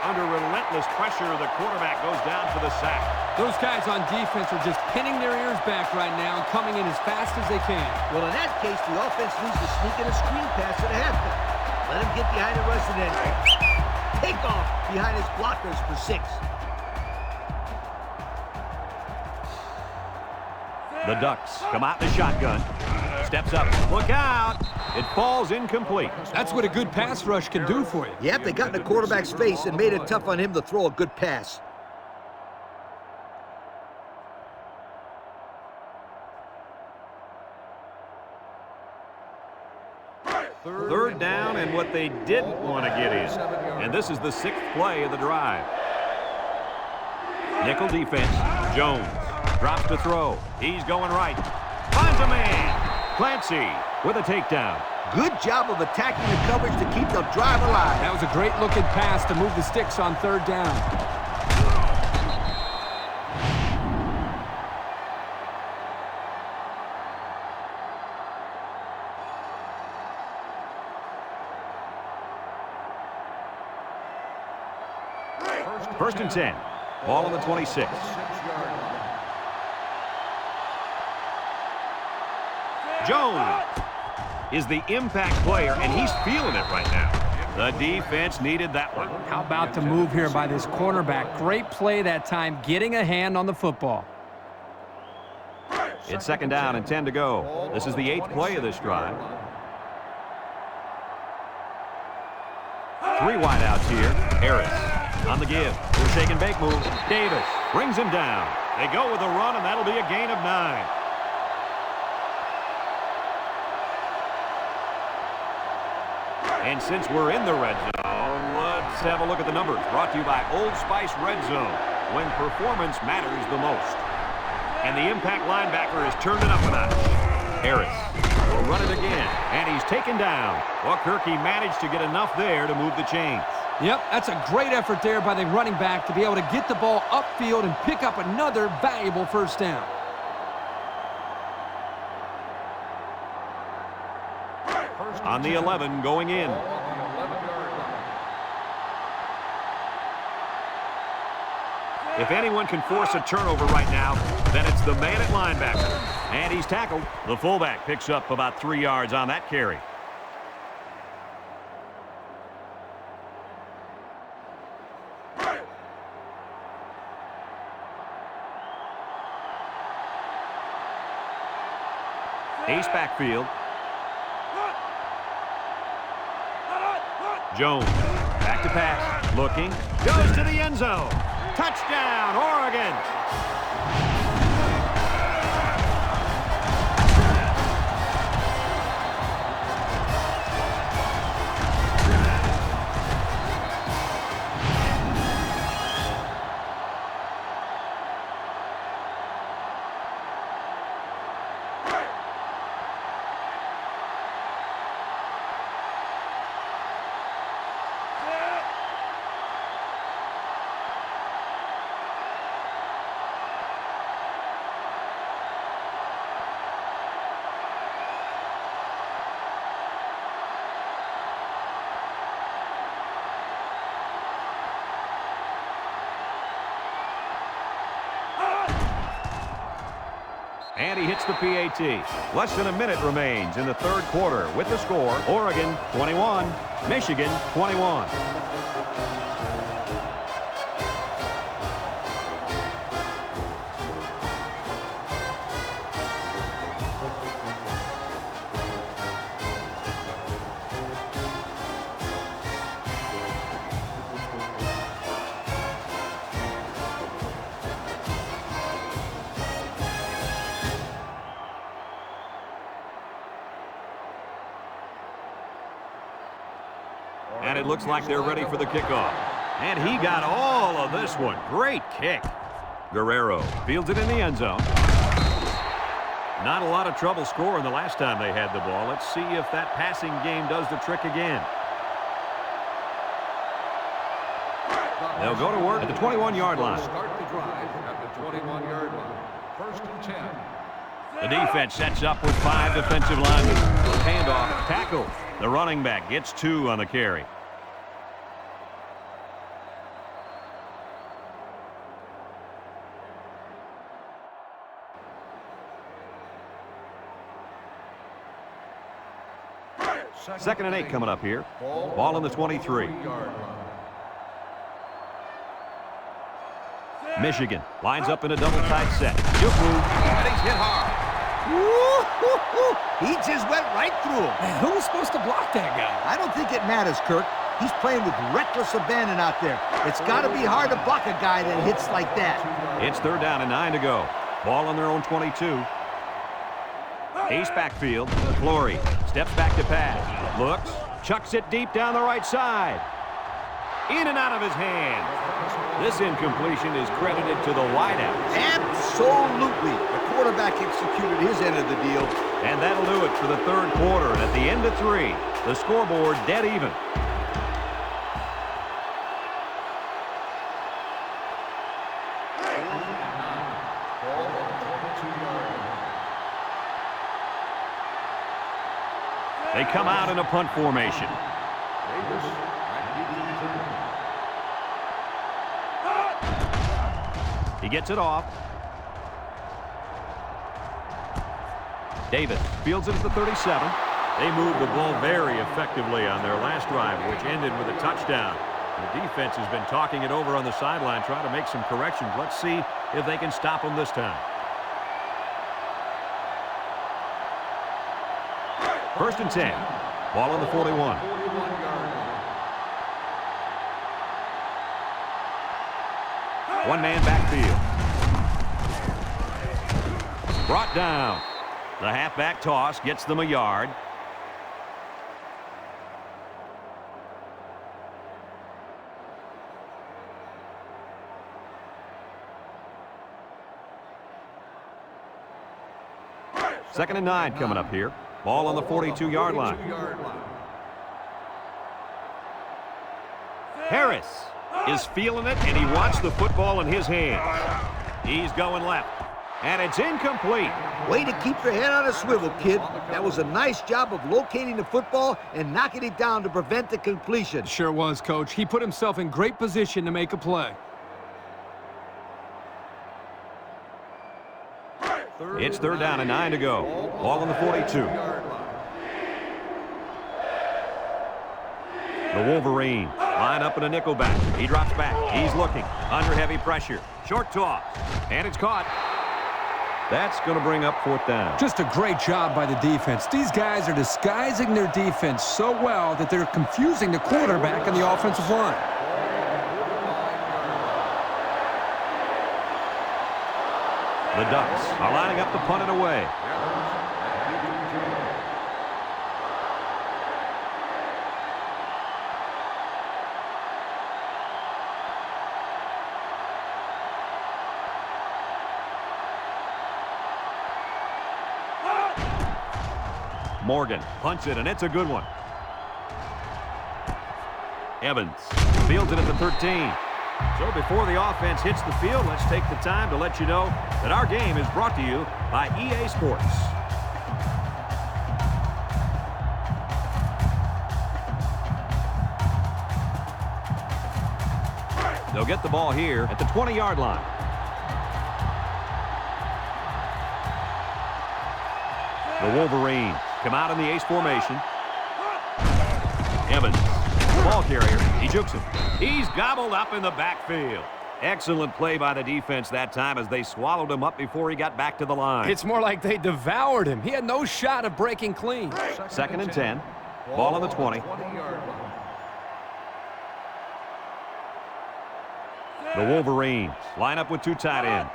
Under relentless pressure, the quarterback goes down for the sack. Those guys on defense are just pinning their ears back right now and coming in as fast as they can. Well, in that case, the offense needs to sneak in a screen pass at halfback. Let him get behind the rush and then take off behind his blockers for 6. The Ducks come out in the shotgun. Steps up. Look out. It falls incomplete. That's what a good pass rush can do for you. Yep, they got in the quarterback's face and made it tough on him to throw a good pass. Third down and what they didn't want to get in. And this is the 6th play of the drive. Nickel defense. Jones drops to throw. He's going right. Finds a man. Clancy with a takedown. Good job of attacking the coverage to keep the drive alive. That was a great looking pass to move the sticks on 3rd down. First and 10. Ball on the 26. Jones is the impact player, and he's feeling it right now. The defense needed that one. How about the move here by this cornerback? Great play that time, getting a hand on the football. It's 2nd down and 10 to go. This is the 8th play of this drive. 3 wideouts here. Harris on the give. Shake and bake move. Davis brings him down. They go with a run, and that'll be a gain of 9. And since we're in the red zone, let's have a look at the numbers. Brought to you by Old Spice Red Zone, when performance matters the most. And the impact linebacker is turned it up a notch. Harris will run it again, and he's taken down. Well, Kirky managed to get enough there to move the chains. Yep, that's a great effort there by the running back to be able to get the ball upfield and pick up another valuable 1st down. On the 11 going in. If anyone can force a turnover right now, then it's the man at linebacker. And he's tackled. The fullback picks up about 3 yards on that carry. Ace backfield. Jones, back to pass, looking, goes to the end zone. Touchdown, Oregon! And he hits the PAT. Less than a minute remains in the 3rd quarter with the score, Oregon 21, Michigan 21. And it looks like they're ready for the kickoff. And he got all of this one. Great kick. Guerrero fields it in the end zone. Not a lot of trouble scoring the last time they had the ball. Let's see if that passing game does the trick again. They'll go to work at the 21-yard line. Start the drive at the 21-yard line. 1st and 10. The defense sets up with 5 defensive linemen. Handoff, tackle. The running back gets 2 on the carry. Second and 8 coming up here. Ball on the 23. Michigan lines up in a double tight set. Juku, and he's hit hard. Woo-hoo-hoo. He just went right through him. Man, who was supposed to block that guy? I don't think it matters, Kirk. He's playing with reckless abandon out there. It's got to be hard to block a guy that hits like that. It's 3rd down and 9 to go. Ball on their own 22. Ace backfield. Flory steps back to pass. Looks. Chucks it deep down the right side. In and out of his hands. This incompletion is credited to the wideout. Absolutely. The quarterback executed his end of the deal. And that'll do it for the 3rd quarter. And at the end of 3, the scoreboard dead even. They come out in a punt formation. He gets it off. Davis fields it at the 37. They moved the ball very effectively on their last drive, which ended with a touchdown. The defense has been talking it over on the sideline, trying to make some corrections. Let's see if they can stop them this time. 1st and 10. Ball on the 41. One-man backfield. Brought down. The halfback toss gets them a yard. Second and 9 coming up here. Ball on the 42-yard line. Harris is feeling it, and he wants the football in his hands. He's going left, and it's incomplete. Way to keep your head on a swivel, kid. That was a nice job of locating the football and knocking it down to prevent the completion. Sure was, Coach. He put himself in great position to make a play. It's 3rd down and 9 to go. Ball on the 42. The Wolverines line up in a nickel back. He drops back. He's looking. Under heavy pressure. Short toss. And it's caught. That's going to bring up 4th down. Just a great job by the defense. These guys are disguising their defense so well that they're confusing the quarterback and the offensive line. The Ducks are lining up to punt it away. Morgan punts it, and it's a good one. Evans fields it at the 13. So before the offense hits the field, let's take the time to let you know that our game is brought to you by EA Sports. They'll get the ball here at the 20-yard line. The Wolverines come out in the ace formation. Evans, the ball carrier. He jukes him. He's gobbled up in the backfield. Excellent play by the defense that time as they swallowed him up before he got back to the line. It's more like they devoured him. He had no shot of breaking clean. 2nd and 10. Ball on the 20. The Wolverines line up with 2 tight ends.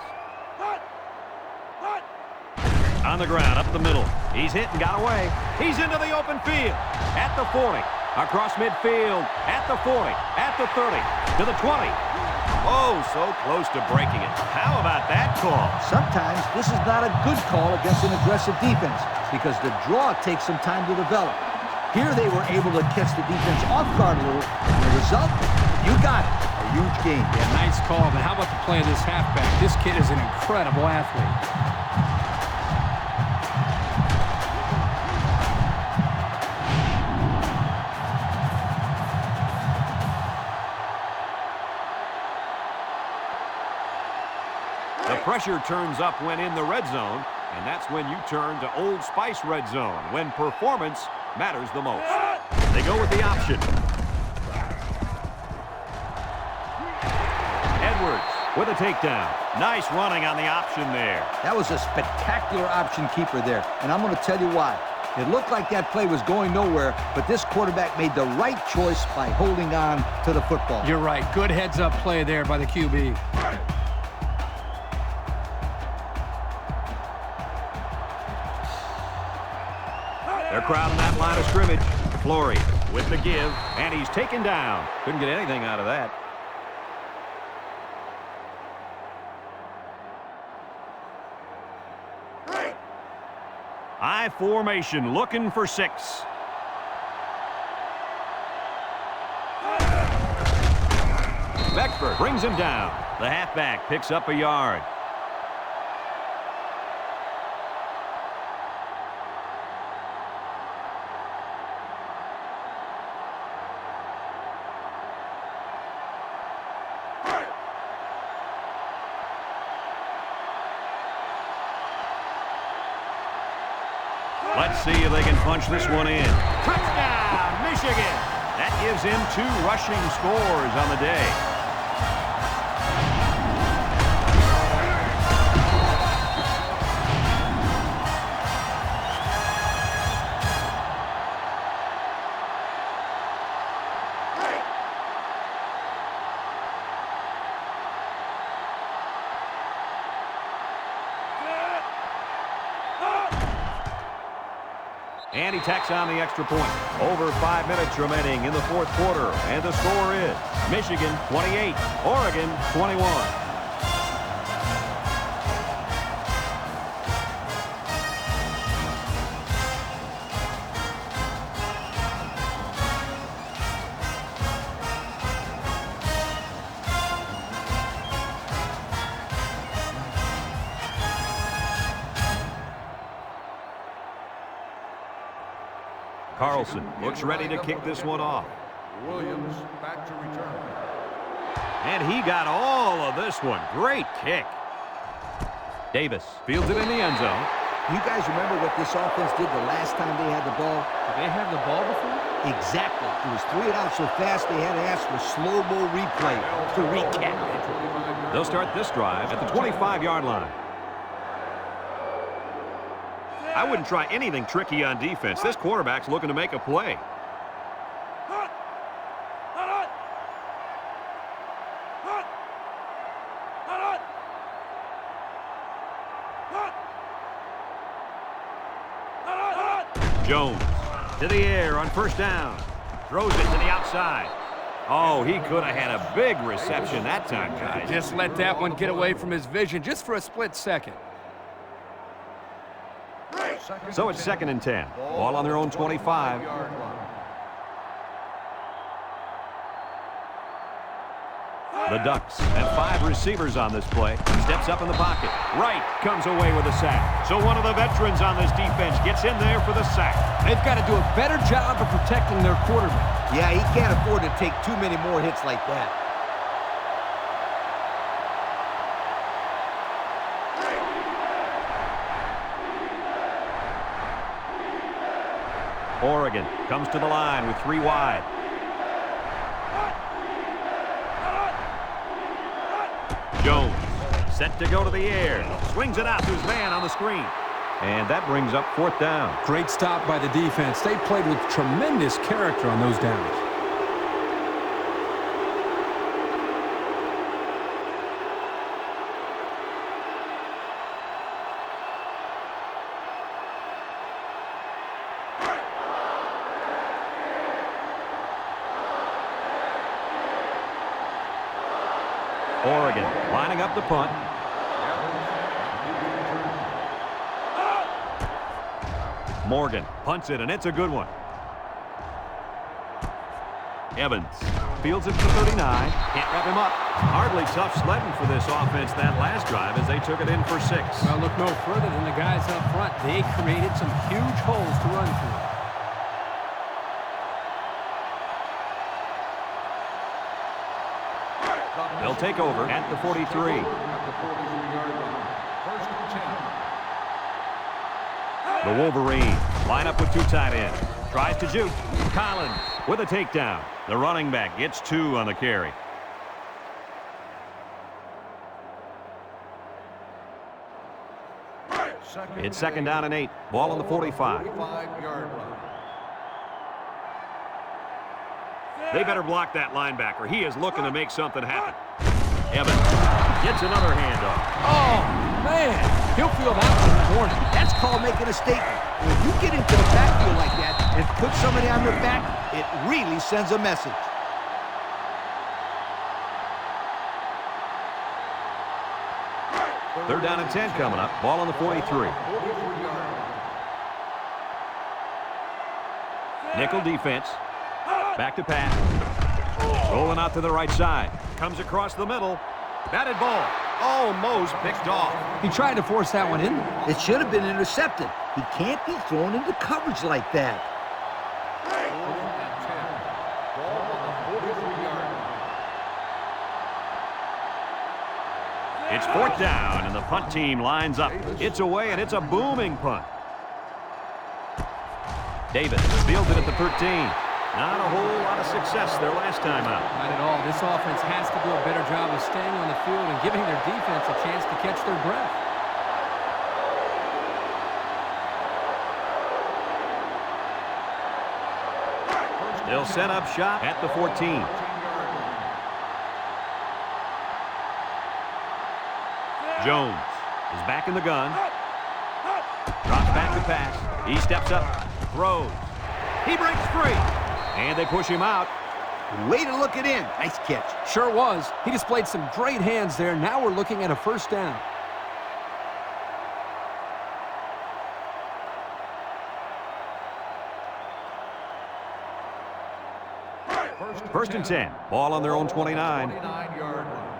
On the ground, up the middle. He's hit and got away. He's into the open field. At the 40. Across midfield. At the 40. At the 30. To the 20. Oh, so close to breaking it. How about that call? Sometimes this is not a good call against an aggressive defense because the draw takes some time to develop. Here they were able to catch the defense off guard a little, and the result, you got it. A huge game. Yeah, nice call, but how about the play of this halfback? This kid is an incredible athlete. Pressure turns up when in the red zone, and that's when you turn to Old Spice Red Zone, when performance matters the most. They go with the option. Edwards with with a takedown. Nice running on the option there. That was a spectacular option keeper there, and I'm going to tell you why. It looked like that play was going nowhere, but this quarterback made the right choice by holding on to the football. You're right. Good heads-up play there by the QB. They're crowding that line of scrimmage. Flory with the give, and he's taken down. Couldn't get anything out of that. I formation, looking for 6. Beckford brings him down. The halfback picks up a yard. Let's see if they can punch this one in. Touchdown, Michigan! That gives him 2 rushing scores on the day. And he tacks on the extra point. Over 5 minutes remaining in the fourth quarter. And the score is Michigan 28, Oregon 21. Carlson looks ready to kick this one off. Williams back to return. And he got all of this one. Great kick. Davis fields it in the end zone. You guys remember what this offense did the last time they had the ball? Did they have the ball before? Exactly. It was 3 and out so fast they had to ask for slow-mo replay to recap. They'll start this drive at the 25-yard line. I wouldn't try anything tricky on defense. This quarterback's looking to make a play. Jones to the air on first down. Throws it to the outside. Oh, he could have had a big reception that time, guys. Just let that one get away from his vision just for a split second. So it's 2nd and 10. Ball on their own 25. The Ducks have 5 receivers on this play. Steps up in the pocket. Wright comes away with a sack. So one of the veterans on this defense gets in there for the sack. They've got to do a better job of protecting their quarterback. Yeah, he can't afford to take too many more hits like that. Oregon comes to the line with 3 wide. Jones set to go to the air. Swings it out to his man on the screen. And that brings up 4th down. Great stop by the defense. They played with tremendous character on those downs. Oregon lining up the punt. Morgan punts it, and it's a good one. Evans fields it to 39. Can't wrap him up. Hardly tough sledding for this offense that last drive as they took it in for 6. Well, look no further than the guys up front. They created some huge holes to run through. They'll take over at the 43. The Wolverines line up with 2 tight ends. Tries to juke. Collins with a takedown. The running back gets 2 on the carry. It's second down and 8. Ball on the 45. 45-yard line. They better block that linebacker. He is looking to make something happen. Evans gets another handoff. Oh, man. He'll feel that one in the morning. That's called making a statement. When you get into the backfield like that and put somebody on their back, it really sends a message. Third down and 10 coming up. Ball on the 43. 43-yard line. Nickel defense. Back to pass. Rolling out to the right side. Comes across the middle. Batted ball. Almost picked off. He tried to force that one in. It should have been intercepted. He can't be thrown into coverage like that. 4th and 10. Ball on the 43-yard line. It's fourth down, and the punt team lines up. It's away, and it's a booming punt. Davis fields it at the 13. Not a whole lot of success their last time out. Not at all. This offense has to do a better job of staying on the field and giving their defense a chance to catch their breath. They'll set up shop at the 14. Jones is back in the gun. Drops back to pass. He steps up. Throws. He breaks free. And they push him out. Way to look it in. Nice catch. Sure was. He displayed some great hands there. Now we're looking at a first down. First and 10. Ball on their own 29. 29-yard line.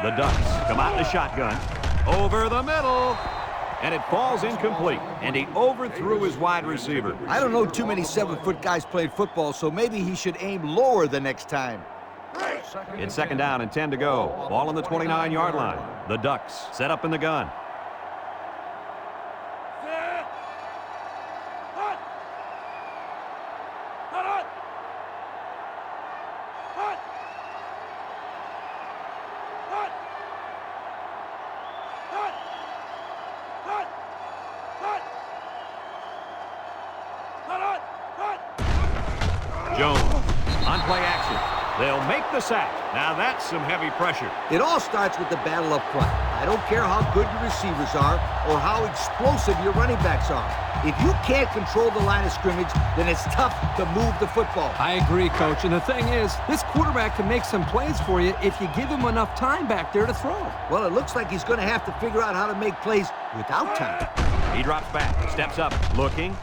The Ducks come out in the shotgun. Over the middle. And it falls incomplete. And he overthrew his wide receiver. I don't know too many 7-foot guys playing football, so maybe he should aim lower the next time. It's second down and 10 to go. Ball on the 29-yard line. The Ducks set up in the gun. Jones on play action. They'll make the sack. Now that's some heavy pressure. It all starts with the battle up front. I don't care how good your receivers are or how explosive your running backs are. If you can't control the line of scrimmage, then it's tough to move the football. I agree, Coach. And the thing is, this quarterback can make some plays for you if you give him enough time back there to throw. Well, it looks like he's going to have to figure out how to make plays without time. He drops back, steps up, looking,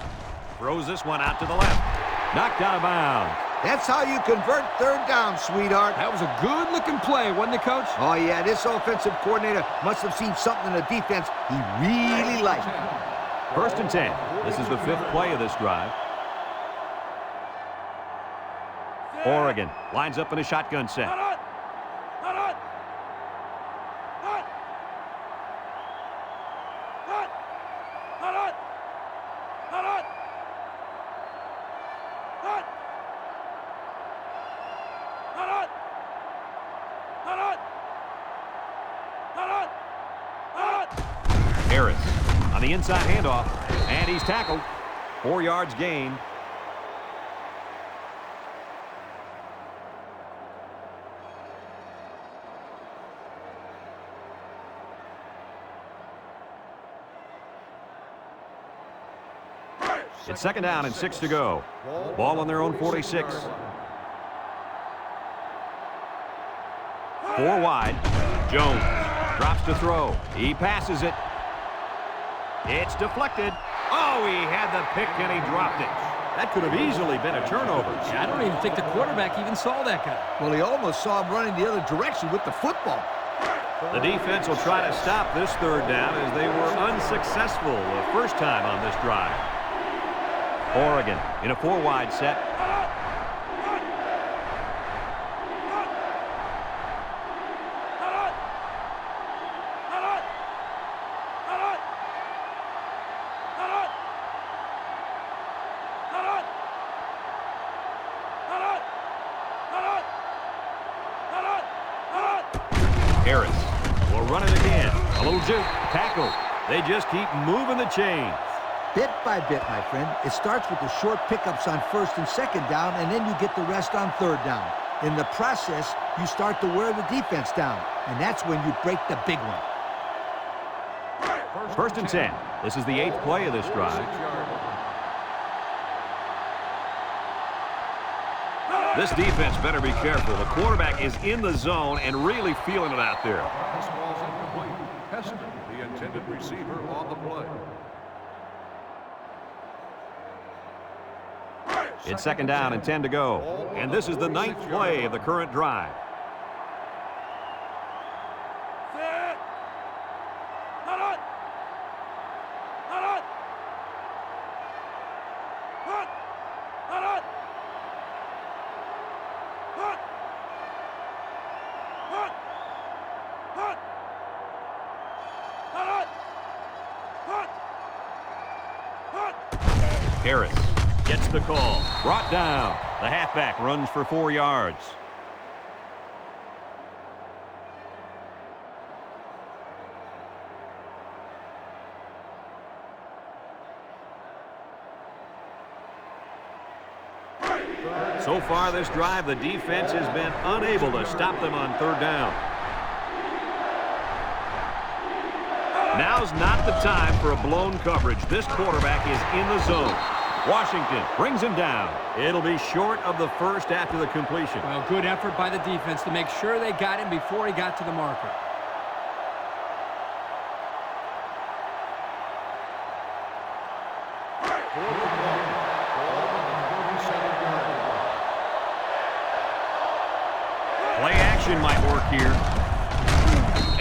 throws this one out to the left. Knocked out of bounds. That's how you convert third down, sweetheart. That was a good-looking play, wasn't it, Coach? Oh, yeah, this offensive coordinator must have seen something in the defense he really liked. First and 10. This is the 5th play of this drive. Oregon lines up in a shotgun set. Harris on the inside handoff, and he's tackled. 4 yards gain. It's second down and 6 to go. Ball on their own 46. 4 wide. Jones drops to throw. He passes it. It's deflected. Oh, he had the pick and he dropped it. That could have easily been a turnover. Yeah, I don't even think the quarterback even saw that guy. Well, he almost saw him running the other direction with the football. The defense will try to stop this third down as they were unsuccessful the first time on this drive. Oregon in a 4-wide set. Harris will run it again. A little juke. Tackle. They just keep moving the chains. Bit by bit, my friend. It starts with the short pickups on first and second down, and then you get the rest on third down. In the process, you start to wear the defense down, and that's when you break the big one. First and 10. This is the 8th play of this drive. This defense better be careful. The quarterback is in the zone and really feeling it out there. Pass ball's incomplete. Hester, the intended receiver on the play. It's second down and 10 to go. And this is the 9th play of the current drive. Harris gets the call. Brought down. The halfback runs for 4 yards. So far this drive, the defense has been unable to stop them on third down. Now's not the time for a blown coverage. This quarterback is in the zone. Washington brings him down. It'll be short of the first after the completion. Well, good effort by the defense to make sure they got him before he got to the marker. Play action might work here.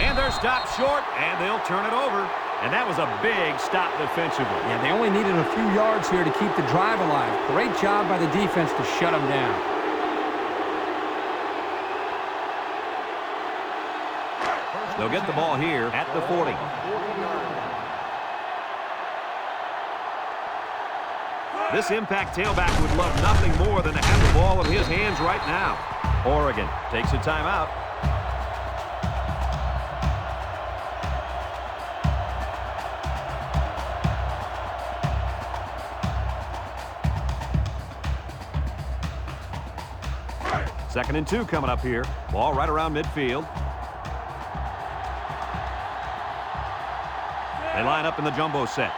And they're stopped short, and they'll turn it over. And that was a big stop defensively. Yeah, they only needed a few yards here to keep the drive alive. Great job by the defense to shut them down. They'll get the ball here at the 40. This impact tailback would love nothing more than to have the ball in his hands right now. Oregon takes a timeout. Second and 2 coming up here. Ball right around midfield. They line up in the jumbo set.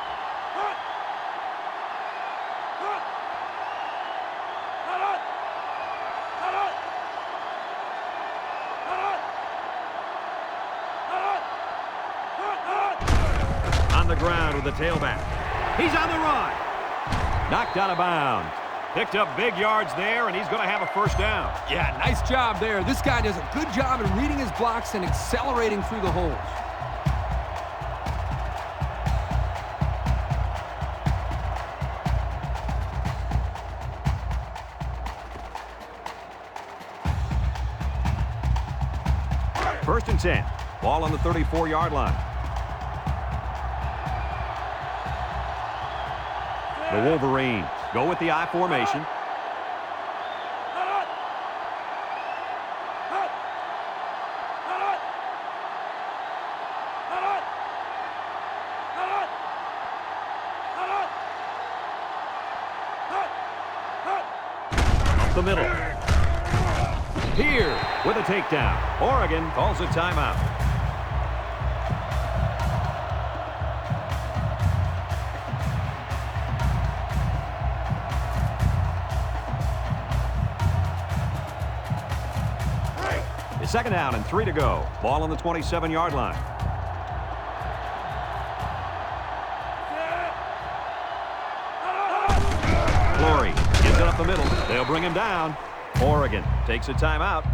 On the ground with the tailback. He's on the run. Knocked out of bounds. Picked up big yards there, and he's going to have a first down. Yeah, nice job there. This guy does a good job in reading his blocks and accelerating through the holes. First and 10. Ball on the 34-yard line. The Wolverines go with the I formation. Up the middle. Here with a takedown. Oregon calls a timeout. It's second down and 3 to go. Ball on the 27-yard line. Flory gives it up the middle. They'll bring him down. Oregon takes a timeout.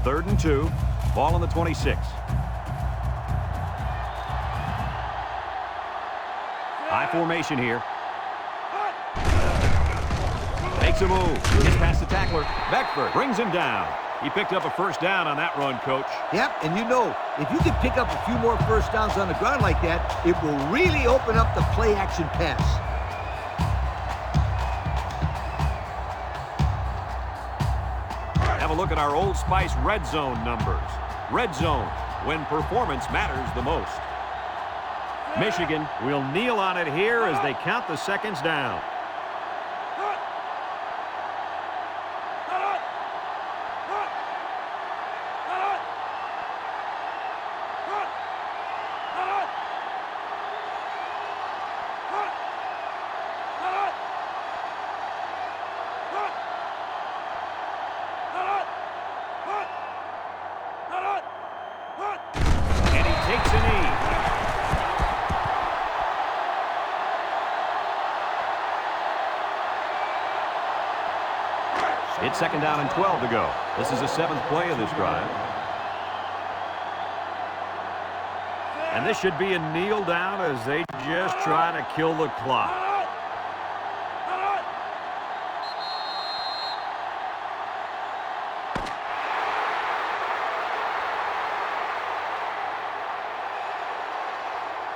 Third and 2. Ball on the 26. High formation here. Makes a move. Gets past the tackler. Beckford brings him down. He picked up a first down on that run, Coach. Yep, and you know, if you can pick up a few more first downs on the ground like that, it will really open up the play-action pass. Have a look at our Old Spice red zone numbers. Red zone, when performance matters the most. Michigan will kneel on it here as they count the seconds down. And he takes a knee. It's second down and 12 to go. This is the 7th play of this drive. And this should be a kneel down as they just try to kill the clock.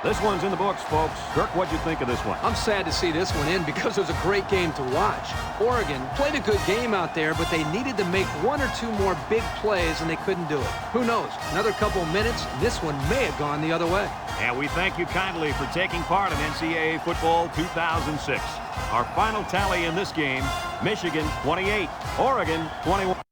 This one's in the books, folks. Kirk, what'd you think of this one? I'm sad to see this one in because it was a great game to watch. Oregon played a good game out there, but they needed to make 1 or 2 more big plays, and they couldn't do it. Who knows? Another couple of minutes, and this one may have gone the other way. And we thank you kindly for taking part in NCAA Football 2006. Our final tally in this game, Michigan 28, Oregon 21.